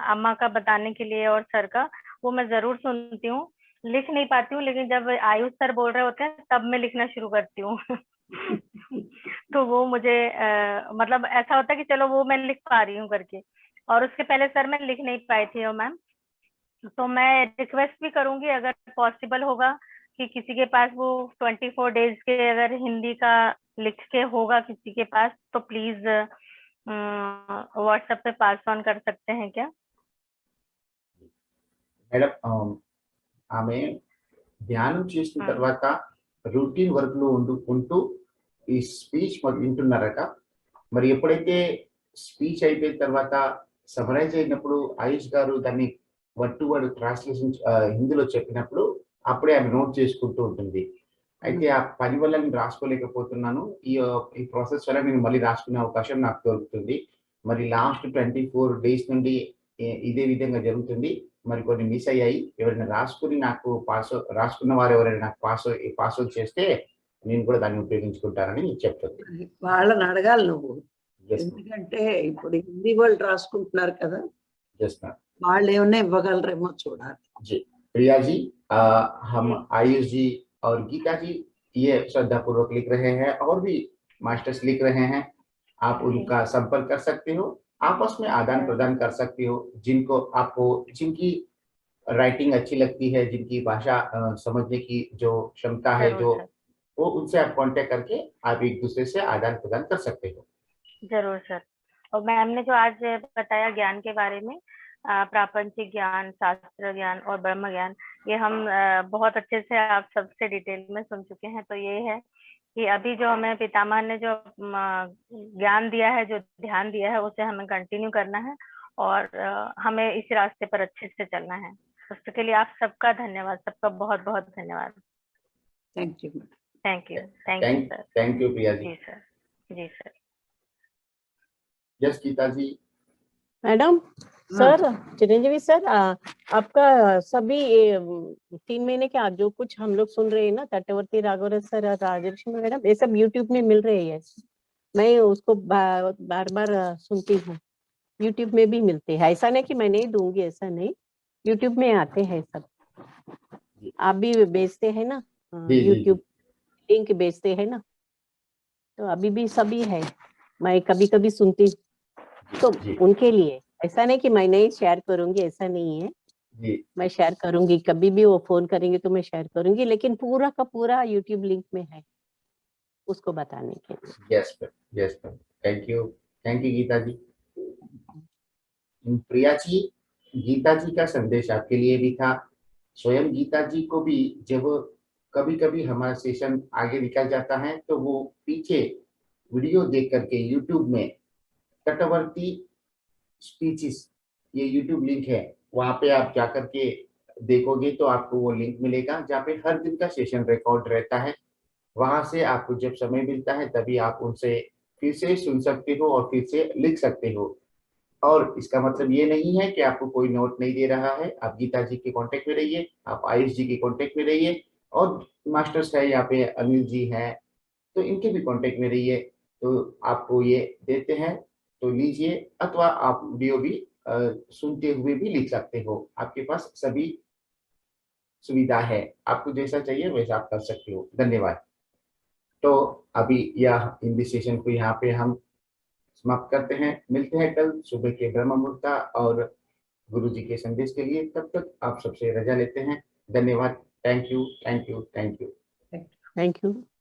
अम्मा का बताने के लिए और सर का, वो मैं जरूर सुनती हूँ, लिख नहीं पाती हूँ, लेकिन जब आयुष सर बोल रहे होते हैं तब मैं लिखना शुरू करती हूँ। तो वो मुझे मतलब ऐसा होता है कि चलो वो मैं लिख पा रही हूँ करके, और उसके पहले सर मैं लिख नहीं पाई थी। मैम, तो मैं रिक्वेस्ट भी करूंगी अगर पॉसिबल होगा कि किसी के पास वो 24 डेज के अगर हिंदी का लिख के होगा किसी के पास, तो प्लीज व्हाट्सएप पे पास ऑन कर सकते हैं क्या? మేడం, ఆమె ధ్యానం చేసిన తర్వాత రొటీన్ వర్క్ లో ఉంటూ ఈ స్పీచ్ వింటున్నారట. మరి ఎప్పుడైతే స్పీచ్ అయిపోయిన తర్వాత సమరైజ్ అయినప్పుడు ఆయుష్ గారు దాన్ని వర్డ్ టు వర్డ్ ట్రాన్స్లేషన్ హిందీలో చెప్పినప్పుడు అప్పుడే ఆమె నోట్ చేసుకుంటూ ఉంటుంది. అయితే ఆ పని వల్ల నేను రాసుకోలేకపోతున్నాను, ఈ ప్రాసెస్ వల్ల నేను మళ్ళీ రాసుకునే అవకాశం నాకు దొరుకుతుంది. మరి లాస్ట్ 24 డేస్ నుండి ఇదే విధంగా జరుగుతుంది. మరి కొన్ని మిస్ అయ్యాయి, ఎవరైనా రాసుకుని నాకు రాసుకున్న వారు ఎవరైనా నాకు పాస్వర్డ్ చేస్తే నేను కూడా దాన్ని ఉపయోగించుకుంటానని చెప్తుంది. వాళ్ళని అడగాలి నువ్వు, Yes, ma'am. ఎందుకంటే ఇప్పుడు హిందీ వాళ్ళు రాసుకుంటున్నారు కదా, Yes, ma'am. వాళ్ళు ఏమన్నా ఇవ్వగలరేమో చూడాలి. जी प्रिया जी, हम जी। आयुष जी और गीता जी ये श्रद्धा पूर्वक लिख रहे हैं और भी मास्टर्स लिख रहे हैं। आप जी। उनका संपर्क कर सकते हो, आपस में आदान प्रदान कर सकते हो। जिनकी राइटिंग अच्छी लगती है, जिनकी भाषा समझने की जो क्षमता है, जरूर जो सर, वो उनसे आप कांटेक्ट करके आप एक दूसरे से आदान प्रदान कर सकते हो। जरूर सर। और मैम ने जो आज बताया ज्ञान के बारे में, प्रापंचिक ज्ञान, शास्त्र ज्ञान और ब्रह्म ज्ञान, ये हम बहुत अच्छे से आप सबसे डिटेल में सुन चुके हैं। तो ये है कि अभी जो हमें पितामह ने जो ज्ञान दिया है, जो ध्यान दिया है, उसे हमें कंटिन्यू करना है और हमें इस रास्ते पर अच्छे से चलना है। उसके लिए आप सबका धन्यवाद, सबका बहुत बहुत धन्यवाद। Thank you. Thank you sir. Thank you Priya ji. जी सर, जी sir. Yes Geeta ji. Madam, sir Chiranjeevi sir, आपका सभी 3 महीने के जो कुछ हम लोग सुन रहे हैं ना, तटवर्ती राघवराज सर और राजलक्ष्मी मैडम, ये सब यूट्यूब में मिल रहे हैं। मैं उसको बार बार सुनती हूँ। यूट्यूब में भी मिलते हैं, ऐसा नहीं कि मैं नहीं दूंगी, ऐसा नहीं, यूट्यूब में आते हैं सब। आप भी बेचते हैं ना जी, जी, यूट्यूब लिंक बेचते हैं ना, तो अभी भी सभी है, मैं कभी कभी सुनती हूँ। तो जी, उनके लिए ऐसा नहीं कि मैं नहीं शेयर करूंगी, ऐसा नहीं है, जी, मैं शेयर करूंगी, कभी भी वो फोन करेंगे तो मैं शेयर करूंगी, लेकिन पूरा का पूरा यूट्यूब लिंक में है उसको बताने के लिए। Yes ma'am, yes ma'am, thank you Geeta ji. Priya ji, Geeta ji का संदेश आपके लिए भी था। स्वयं गीता जी को भी जब कभी कभी हमारा सेशन आगे निकल जाता है तो वो पीछे वीडियो देख करके यूट्यूब में तटवर्ती स्पीचेस, ये यूट्यूब लिंक है, वहां पे आप जाकर के देखोगे तो आपको वो लिंक मिलेगा जहाँ पे हर दिन का सेशन रिकॉर्ड रहता है। वहां से आपको जब समय मिलता है तभी आप उनसे फिर से सुन सकते हो और फिर से लिख सकते हो। और इसका मतलब ये नहीं है कि आपको कोई नोट नहीं दे रहा है। आप गीता जी के कांटेक्ट में रहिए, आप आयुष जी के कांटेक्ट में रहिए, और मास्टर्स है यहाँ पे अनिल जी हैं, तो इनके भी कांटेक्ट में रहिए। तो आपको ये देते हैं तो लीजिए, अथवा आप वीडियो भी सुनते हुए भी लिख सकते हो। आपके पास सभी सुविधा है, आपको जैसा चाहिए वैसा आप कर सकते हो। धन्यवाद। तो अभी यह हिंदी सेशन को यहाँ पे हम समाप्त करते हैं। मिलते हैं कल सुबह के ब्रह्म मुहूर्त और गुरु जी के संदेश के लिए। तब तक आप सबसे रजा लेते हैं। धन्यवाद। Thank you, thank you, thank you. Thank you.